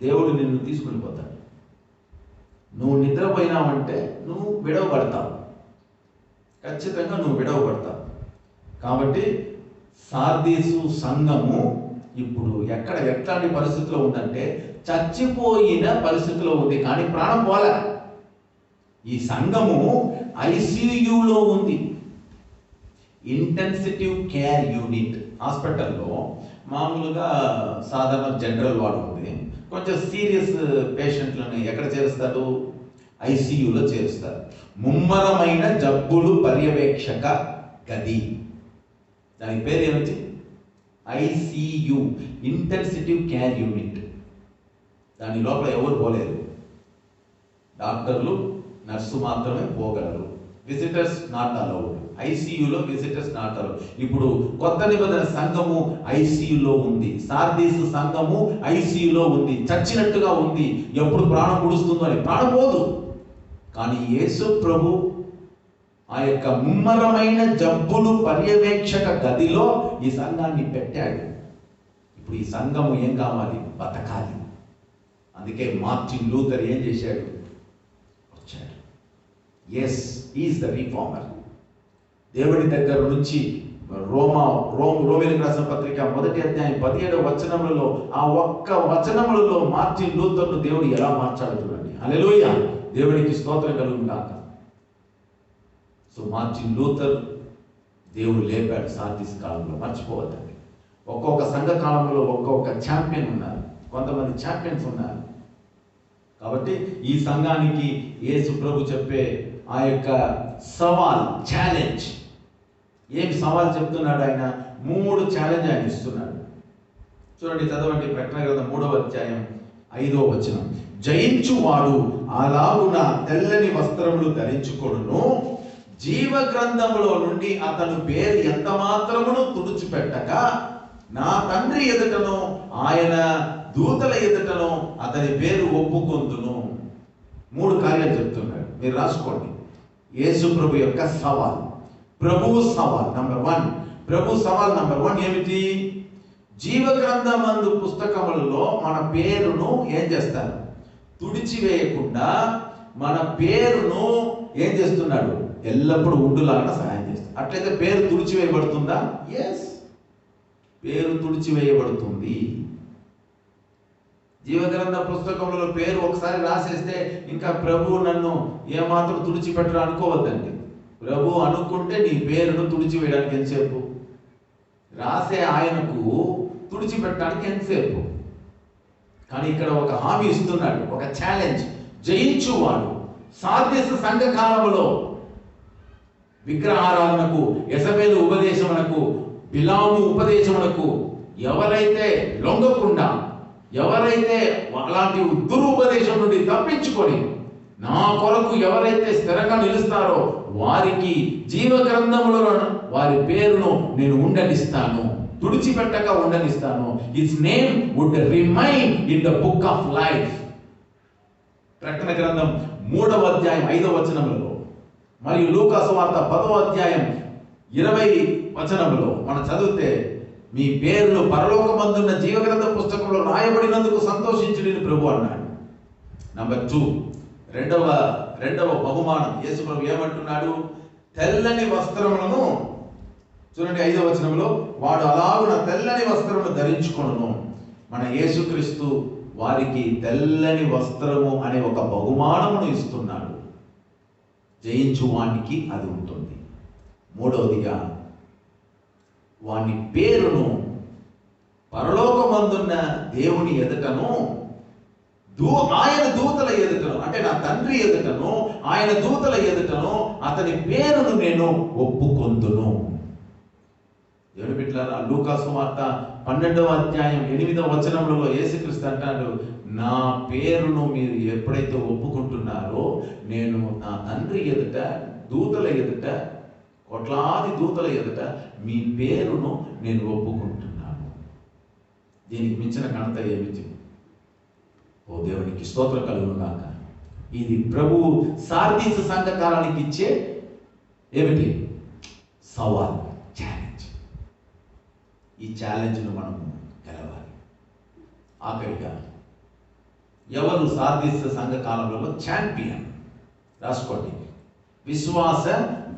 దేవుడు నిన్ను తీసుకుని పోతాడు. నువ్వు నిద్రపోయినావంటే నువ్వు విడవబడతావు. ఖచ్చితంగా నువ్వు విడవబడతావు. కాబట్టి సార్దీసు సంఘము ఇప్పుడు ఎట్లాంటి పరిస్థితిలో ఉందంటే చచ్చిపోయిన పరిస్థితిలో ఉంది, కానీ ప్రాణం పోలే. ఈ సంఘము ఐసీయూలో ఉంది. Intensive care unit. హాస్పిటల్లో మామూలుగా సాధారణ జనరల్ వార్డు ఉంది. కొంచెం సీరియస్ పేషెంట్లను ఎక్కడ చేరుస్తారు? ఐసీయూలో చేరుస్తారు. ముమ్మరమైన జబ్బులు పర్యవేక్షక గది, దాని పేరు ఏమిటి? ICU, intensive care unit. దాని లోపల ఎవరు పోలేరు. డాక్టర్లు, నర్సు మాత్రమే పోగలరు. Visitors not allowed. ఐసీయూలో విజిటర్స్ నాట్ అలౌడ్. ఇప్పుడు కొత్త నిబంధన సంఘము ఐసీయూలో ఉంది. సార్దీసు సంఘము ఐసీయూలో ఉంది. చచ్చినట్టుగా ఉంది. ఎప్పుడు ప్రాణం పుడుస్తుందో అని. ప్రాణం పోదు, కానీ యేసు ప్రభు ఆ యొక్క ముమ్మరమైన జబ్బులు పర్యవేక్షక గదిలో ఈ సంఘాన్ని పెట్టాడు. ఇప్పుడు ఈ సంఘము ఏం కావాలి? బతకాలి. అందుకే మార్టిన్ లూథర్ ఏం చేశాడు? వచ్చాడు. Is the reformer. దేవుడి దగ్గర నుంచి రోమీయులకు రాసిన పత్రిక 1వ అధ్యాయం 17వ వచనములలో ఆ ఒక్క వచనములలో మార్టిన్ లూథర్ను దేవుడు ఎలా మార్చాడు చూడండి. హల్లెలూయా, దేవునికి స్తోత్రం కలుగును గాక. సో మార్టిన్ లూథర్ దేవుడు లేపాడు సార్దీసు కాలంలో. మర్చిపోవద్దండి. ఒక్కొక్క సంఘ కాలంలో ఒక్కొక్క ఛాంపియన్ ఉన్నారు, కొంతమంది ఛాంపియన్స్ ఉన్నారు. కాబట్టి ఈ సంఘానికి యేసు ప్రభు చెప్పే ఆ యొక్క సవాల్, ఛాలెంజ్, ఏం సవాల్ చెప్తున్నాడు ఆయన? 3 ఛాలెంజ్ ఆయన ఇస్తున్నాడు. చూడండి, చదవండి. ప్రకటన గ్రంథం 3వ అధ్యాయం 5వ వచనం. జయించువాడు అలాగున తెల్లని వస్త్రములు ధరించుకొనును, జీవ గ్రంథములో నుండి అతను పేరు ఎంత మాత్రమును తుడిచిపెట్టక నా తండ్రి ఎదుటను ఆయన దూతల ఎదుటను అతని పేరు ఒప్పుకొందును. 3 కార్యాలు చెప్తున్నాడు. మీరు రాసుకోండి. యేసు ప్రభు యొక్క సవాల్, ప్రభువు సవాల్ నంబర్ 1. ప్రభు సవాల్ నంబర్ 1 ఏమిటి? జీవ గ్రంథమందు పుస్తకములలో మన పేరును ఏం చేస్తారు? తుడిచివేయకుండా మన పేరును ఏం చేస్తున్నాడు? ఎల్లప్పుడూ ఉండులాగా సహాయం చేస్తాడు. అట్లయితే పేరు తుడిచివేయబడుతుందా? పేరు తుడిచివేయబడుతుంది. జీవగ్రంథ పుస్తకంలో పేరు ఒకసారి రాసేస్తే ఇంకా ప్రభు నన్ను ఏమాత్రం తుడిచిపెట్టరు అనుకోవద్దండి. ప్రభు అనుకుంటే నీ పేరును తుడిచివేయడానికి ఎంతసేపు? రాసే ఆయనకు తుడిచిపెట్టడానికి ఎంతసేపు? కానీ ఇక్కడ ఒక హామీ ఇస్తున్నాడు, ఒక ఛాలెంజ్. జయించువాడు సార్దీసు సంఘ కాలంలో విగ్రహారాధనకు, యెజబెలు ఉపదేశమునకు, బిలాము ఉపదేశమునకు ఎవరైతే లొంగకుండా ఎవరైతే అలాంటి దురుపదేశం నుండి తప్పించుకొని నా కొరకు ఎవరైతే స్థిరంగా నిలుస్తారో వారికి జీవ గ్రంథములో వారి పేరును నేను ఉండనిస్తాను, తుడిచిపెట్టక ఉండనిస్తాను. His name would remain in the book of life. ప్రకటన గ్రంథం 3వ అధ్యాయం 5వ వచనములో మరియు లూకా సువార్త 10వ అధ్యాయం 20 వచనములో మనం చదివితే మీ పేర్లు పరలోకమందున్న జీవగ్రంథ పుస్తకంలో రాయబడినందుకు సంతోషించుడి ప్రభు అన్నాడు. నంబర్ 2, రెండవ బహుమానం యేసు ప్రభు ఏమంటున్నాడు? తెల్లని వస్త్రములను చూడండి 5వ వచనంలో, వాడు అలాగున తెల్లని వస్త్రమును ధరించుకొనును. మన యేసుక్రీస్తు వారికి తెల్లని వస్త్రము అనే ఒక బహుమానమును ఇస్తున్నాడు. జయించువానికి అది ఉంటుంది. మూడవదిగా వాని పేరును పరలోకమందున్న దేవుని ఎదుటను ఆయన దూతల ఎదుటను, అంటే నా తండ్రి ఎదుటను ఆయన దూతల ఎదుటను అతని పేరును నేను ఒప్పుకొందును. దేవుని బిడ్డలారా, లూకా సువార్త 12వ అధ్యాయం 8వ వచనంలో యేసుక్రీస్తు అంటాడు, నా పేరును మీరు ఎప్పుడైతే ఒప్పుకుంటున్నారో నేను నా తండ్రి ఎదుట, దూతల ఎదుట, కోట్లాది దూతల ఎదుట మీ పేరును నేను ఒప్పుకుంటున్నాను. దీనికి మించిన ఘనత ఏమిటి? ఓ దేవునికి స్తోత్రం కలుగును గాక. ఇది ప్రభు సార్దీసు సంఘకాలానికి ఇచ్చే ఏమిటి? సవాల్, ఛాలెంజ్. ఈ ఛాలెంజ్ను మనం గెలవాలి. ఆఖరిగా ఎవరు సార్దీసు సంఘకాలంలో ఛాంపియన్? రాసుకోండి. విశ్వాస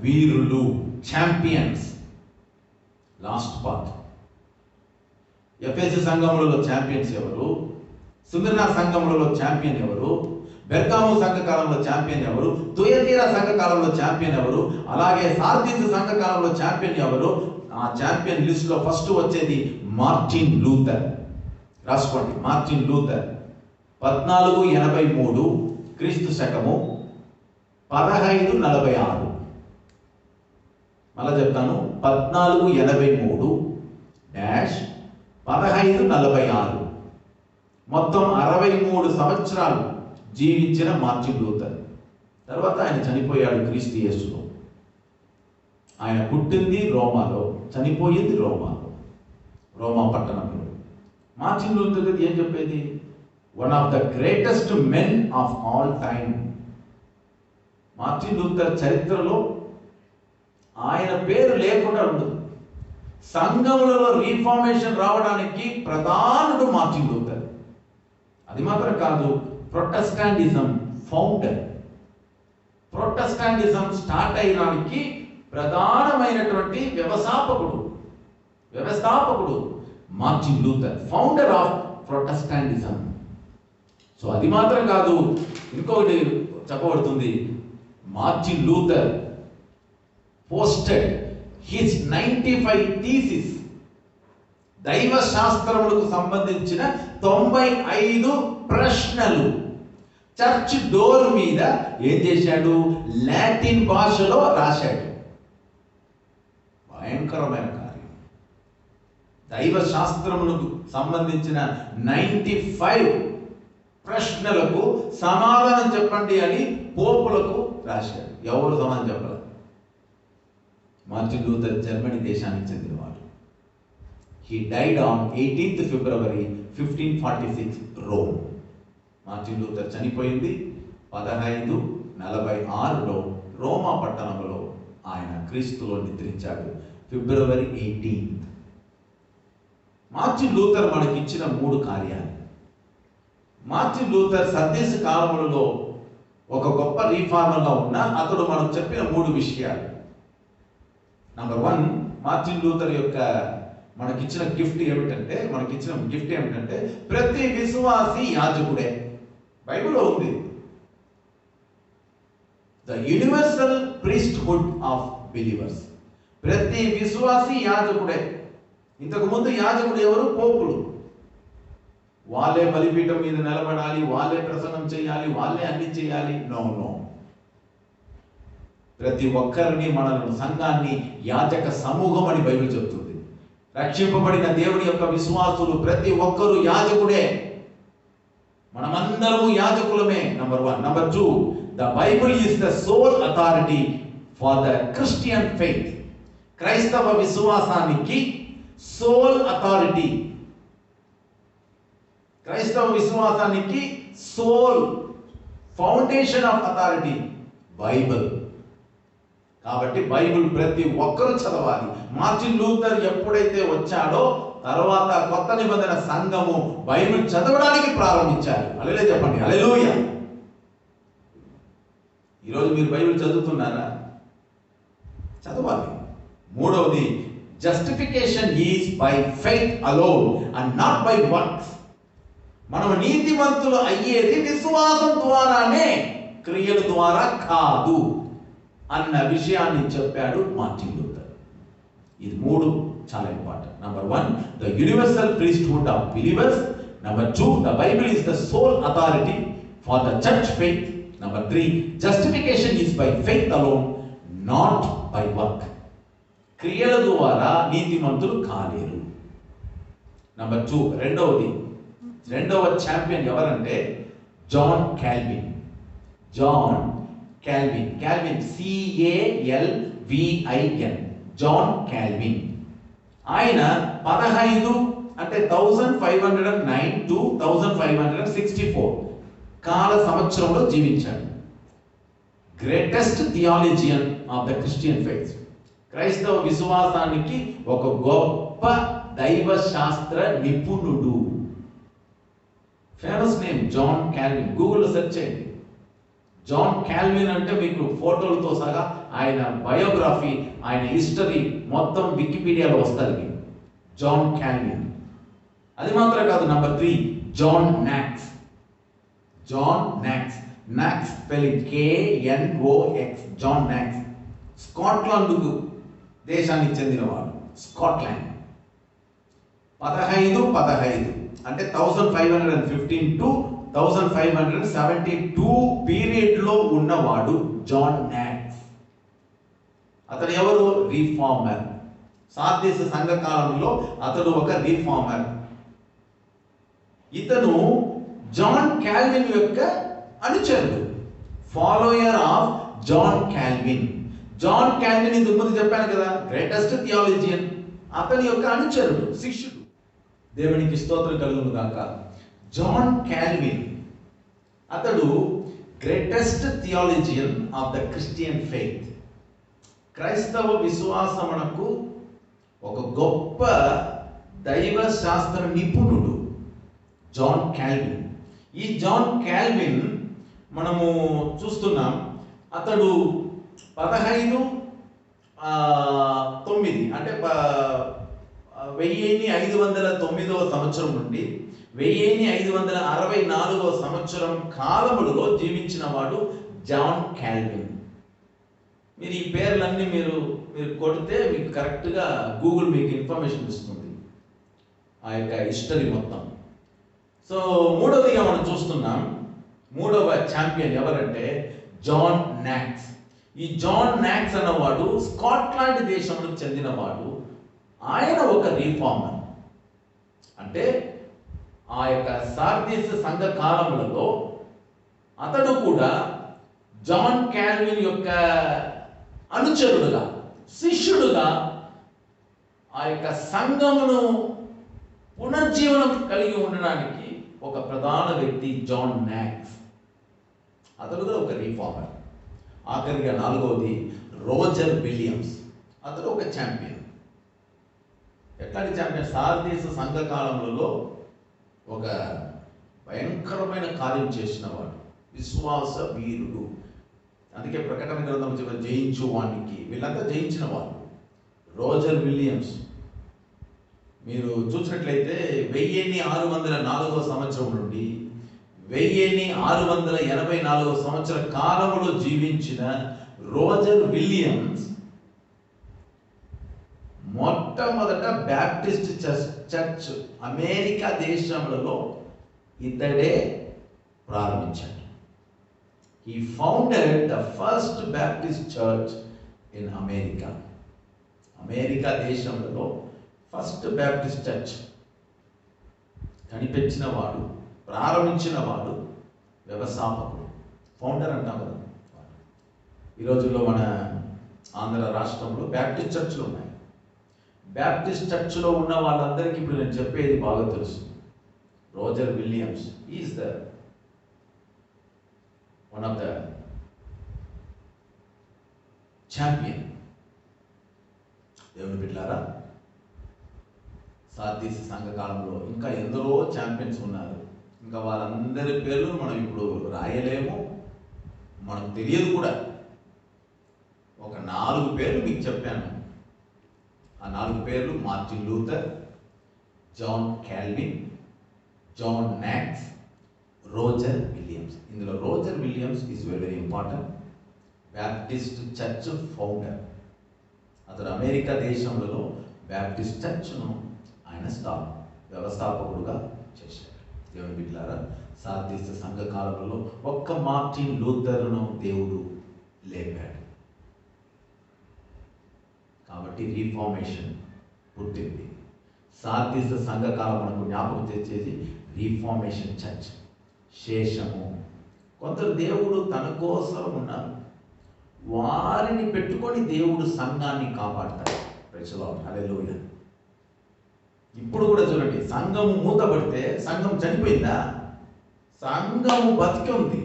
వీరులు, ఛాంపియన్స్. Last part. ఎఫెసు సంఘములలో ఛాంపియన్స్ ఎవరు? సుమిర్నా సంఘములలో ఛాంపియన్ ఎవరు? బెర్గాము సంఘకాలంలో ఛాంపియన్ ఎవరు? తుయతీరా సంఘకాలంలో ఛాంపియన్ ఎవరు? అలాగే సార్దీసు సంఘకాలంలో ఛాంపియన్ ఎవరు? ఆ ఛాంపియన్ లిస్ట్ లో ఫస్ట్ వచ్చేది మార్టిన్ లూథర్. రాసుకోండి, మార్టిన్ లూథర్. 1483 క్రీస్తు శకము 1546. మళ్ళా చెప్తాను, 1483-1546. మొత్తం 63 సంవత్సరాలు జీవించిన మార్టిన్ లూథర్. తర్వాత ఆయన చనిపోయాడు క్రీస్తు యేసులో. ఆయన పుట్టింది రోమాలో, చనిపోయింది రోమాలో, రోమా పట్టణంలో. మార్టిన్ లూథర్ ఏం చెప్పేది? One of the greatest men of all time. Martin Luther చరిత్రలో ఆయన పేరు లేకుండా ఉండదు. సంఘములలో రీఫార్మేషన్ రావడానికి ప్రధానుడు మార్టిన్ లూథర్. అది మాత్రం కాదు, ప్రొటెస్టాంటిజం ఫౌండర్. ప్రొటెస్టాంటిజం స్టార్ట్ అయ్యడానికి ప్రధానమైనటువంటి వ్యవస్థాపకుడు Martin Luther, founder of Protestantism. So అది మాత్రం కాదు, ఇంకొకటి చెప్పబడుతుంది. Martin Luther posted his 95 thesis, దైవ శాస్త్రములకు సంబంధించిన 95 ప్రశ్నలు చర్చ్ డోర్ మీద ఏం చేశాడు? లాటిన్ భాషలో రాశాడు. భయంకరమైన కార్యం. దైవ శాస్త్రములకు సంబంధించిన 95 ప్రశ్నలకు సమాధానం చెప్పండి అని పోపులకు రాశాడు. ఎవరు సమాధానం చెప్పాలి? మార్టిన్ లూథర్ జర్మనీ దేశానికి చెందినవాడు. He died on 18th February 1546 Rome. Martin Luther చనిపోయింది 1546లో రోమా పట్టణంలో. ఆయన క్రీస్తులో నిద్రించాడు February 18th. మార్టిన్ లూథర్ మనకి ఇచ్చిన 3 కార్యాలు. మార్టిన్ లూథర్ సర్దేశ కాలములలో ఒక గొప్ప రీఫార్మర్గా ఉన్న అతడు మనకు చెప్పిన 3 విషయాలు. నంబర్ 1, మార్టిన్ లూథర్ యొక్క మనకిచ్చిన గిఫ్ట్ ఏమిటంటే ప్రతి విశ్వాసి యాజకుడే. బైబిల్లో ఉంది, the universal priesthood of believers. ప్రతి విశ్వాసి యాజకుడే. ఇంతకు ముందు యాజకుడు ఎవరు? పోపులు. వాళ్ళే బలిపీఠం మీద నిలబడాలి, వాళ్ళే ప్రసంగం చేయాలి, వాళ్ళే అన్ని చేయాలి. నో. ప్రతి ఒక్కరిని, మనల్ని, సంఘాన్ని యాజక సమూహం అని బైబిల్ చెప్తుంది. రక్షింపబడిన దేవుని యొక్క విశ్వాసులు ప్రతి ఒక్కరూ యాజకుడే. మనమందరము యాజకులమే. Number 1. Number 2, the Bible is the sole authority for the Christian faith. క్రైస్తవ విశ్వాసానికి సోల్ అథారిటీ, క్రైస్తవ విశ్వాసానికి sole foundation of authority Bible. కాబట్టి బైబిల్ ప్రతి ఒక్కరూ చదవాలి. మార్టిన్ లూథర్ ఎప్పుడైతే వచ్చాడో తర్వాత కొత్త నిబంధన సంఘము బైబిల్ చదవడానికి ప్రారంభించారు. హల్లెలూయా చెప్పండి. హల్లెలూయా. ఈరోజు మీరు బైబిల్ చదువుతున్నారా? చదవాలి. మూడవది, justification is by faith alone and not by works. మనం నీతిమంతులు అయ్యేది విశ్వాసం ద్వారానే, క్రియల ద్వారా కాదు అన్న విషయాన్ని చెప్పాడు మార్టిన్ లూథర్. ఇది 3 చాలా important. Number 1, the universal priesthood of believers. Number 2, the Bible is the sole authority for the church faith. Number 3, justification is by faith alone not by work. క్రియల ద్వారా నీతిమంతులు కాలేరు. నంబర్ 2, రెండవ ఛాంపియన్ ఎవరంటే John Calvin. John Calvin, CALVIN, John Calvin. ఆయన 1509 to 1564 కాల సంవత్సరంలో జీవించాడు. Greatest theologian of the Christian faith. క్రైస్తవ విశ్వాసానికి ఒక గొప్ప దైవ శాస్త్ర నిపుణుడు. Famous name John Calvin. గూగుల్లో సెర్చ్ చేయండి. జాన్ కాల్విన్ అంటే మీకు ఫోటోలతో సహా ఆయన బయోగ్రఫీ, ఆయన హిస్టరీ మొత్తం వికీపీడియాలో వస్తుంది. John Calvin. అది మాత్రం కాదు. Number 3, John Knox. Knox spelling KNOX. John Knox Scotland దేశానికి చెందినవాడు. స్కాట్లాండ్. 1515 అంటే 1515 to 1572 పీరియడ్ లో ఉన్నవాడు జాన్ నాక్స్. అతడు ఎవరు? రీఫార్మర్. సార్దీస్ సంఘ కాలంలో అతడు ఒక రీఫార్మర్. ఇతను జాన్ కాల్విన్ యొక్క అనుచరుడు, follower of John Calvin. John Calvin ఇంతకు ముందు చెప్పాను కదా, గ్రేటెస్ట్ థియాలజియన్. అతని యొక్క అనుచరుడు, శిష్యుడు. దేవునికి స్తోత్రం కలుగును గాక. జాన్ కాల్విన్ అతడు greatest theologian of the Christian faith. క్రైస్తవ విశ్వాసమునకు ఒక గొప్ప దైవ శాస్త్ర నిపుణుడు జాన్ కాల్విన్. ఈ జాన్ కాల్విన్ మనము చూస్తున్నాం. అతడు 1509 అంటే 1509 సంవత్సరం నుండి 1564 సంవత్సరం కాలములో జీవించిన వాడు జాన్ కాల్విన్. మీరు ఈ పేర్లన్నీ మీరు కొడితే మీకు కరెక్ట్గా గూగుల్ మీకు ఇన్ఫర్మేషన్ ఇస్తుంది, ఆ యొక్క హిస్టరీ మొత్తం. సో మూడవదిగా మనం చూస్తున్నాం, మూడవ ఛాంపియన్ ఎవరంటే జాన్ నాక్స్. ఈ జాన్ నాక్స్ అన్నవాడు స్కాట్లాండ్ దేశంలో చెందినవాడు. ఆయన ఒక రీఫార్మర్. అంటే ఆ యొక్క సార్దీస్ సంఘ కాలములలో అతడు కూడా జాన్ కాల్విన్ యొక్క అనుచరుడుగా, శిష్యుడుగా ఆ యొక్క సంఘమును పునర్జీవనం కలిగి ఉండడానికి ఒక ప్రధాన వ్యక్తి జాన్ నాక్స్. అతడు కూడా ఒక రీఫార్మర్. ఆఖరిగా నాలుగవది రోజర్ విలియమ్స్. అతడు ఒక ఛాంపియన్. ఎట్లాంటి ఛాంపియన్? సార్దీస్ సంఘ కాలంలో ఒక భయంకరమైన కార్యం చేసిన వాడు, విశ్వాస వీరుడు. అందుకే ప్రకటన గ్రంథం జయించు వానికి, వీళ్ళంతా జయించిన వాళ్ళు. రోజర్ విలియమ్స్ మీరు చూసినట్లయితే 1604 సంవత్సరం నుండి 1684 సంవత్సర కాలంలో జీవించిన రోజర్ విలియమ్స్ మొట్టమొదట బ్యాప్టిస్ట్ చర్చ్ అమెరికా దేశంలో ఇతడే ప్రారంభించాడు. He founded the first Baptist church in America. America దేశంలో ఫస్ట్ బ్యాప్టిస్ట్ చర్చ్ కనిపెట్టిన వాడు ప్రారంభించిన వాడు వ్యవస్థాపకుడు, ఫౌండర్ అంటాం కదా. ఈ రోజుల్లో మన ఆంధ్ర రాష్ట్రంలో బ్యాప్టిస్ట్ చర్చ్లు ఉన్నాయి. బ్యాప్టిస్ట్ చర్చ్లో ఉన్న వాళ్ళందరికీ ఇప్పుడు నేను చెప్పేది బాగా తెలుసు. Roger Williams is the one of the champion. దేవుని బిడ్డలారా, సార్దీస్ సంఘకాలంలో ఇంకా ఎందరో ఛాంపియన్స్ ఉన్నారు. ఇంకా వాళ్ళందరి పేర్లు మనం ఇప్పుడు రాయలేము, మనకు తెలియదు కూడా. ఒక 4 పేర్లు మీకు చెప్పాను. ఆ 4 పేర్లు Martin Luther, John Calvin, John Knox, Roger Williams. ఇందులో Roger Williams is very important. Baptist church founder. అతడు అమెరికా దేశంలో బ్యాప్టిస్ట్ చర్చ్ను ఆయన వ్యవస్థాపకుడుగా చేశాడు. దేవుని బిడ్డలారా, సార్దీస్ సంఘ కాలంలో ఒక్క మార్టిన్ లూథర్ను దేవుడు లేపాడు. కాబట్టి రీఫార్మేషన్ పుట్టింది. సార్దీస్ సంఘకాలం మనకు జ్ఞాపకం తెచ్చేది రీఫార్మేషన్ చర్చ్. శేషము కొందరు దేవుడు తన కోసం ఉన్నారు, వారిని పెట్టుకొని దేవుడు సంఘాన్ని కాపాడతాడు. ప్రైజ్ ది లార్డ్, హల్లెలూయా. ఇప్పుడు కూడా చూడండి, సంఘము మూతపడితే సంఘం చనిపోయిందా? సంఘము బతికి ఉంది.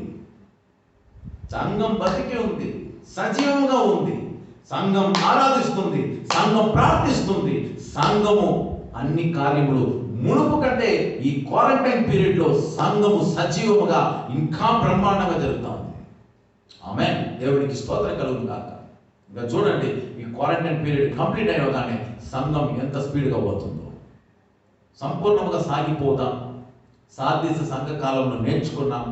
సంఘం బతికి ఉంది, సజీవంగా ఉంది. సంఘం ఆరాధిస్తుంది, సంఘం ప్రార్థిస్తుంది. సంఘము అన్ని కార్యములు మునుపు కంటే ఈ క్వారంటైన్ పీరియడ్లో సంఘము సజీవముగా ఇంకా బ్రహ్మాండంగా జరుగుతూ ఉంది. ఆమేన్. దేవునికి స్తోత్రం కలుగును గాక. ఇంకా చూడండి, ఈ క్వారంటైన్ పీరియడ్ కంప్లీట్ అయినగానే సంఘం ఎంత స్పీడ్గా పోతుందో. సంపూర్ణంగా సాగిపోదాం. సార్దీస్ సంఘ కాలంలో నేర్చుకున్నాం.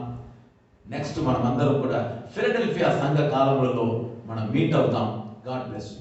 నెక్స్ట్ మనమందరం కూడా ఫిలడెల్ఫియా సంఘ కాలంలో మనం మీట్ అవుతాం. God bless you.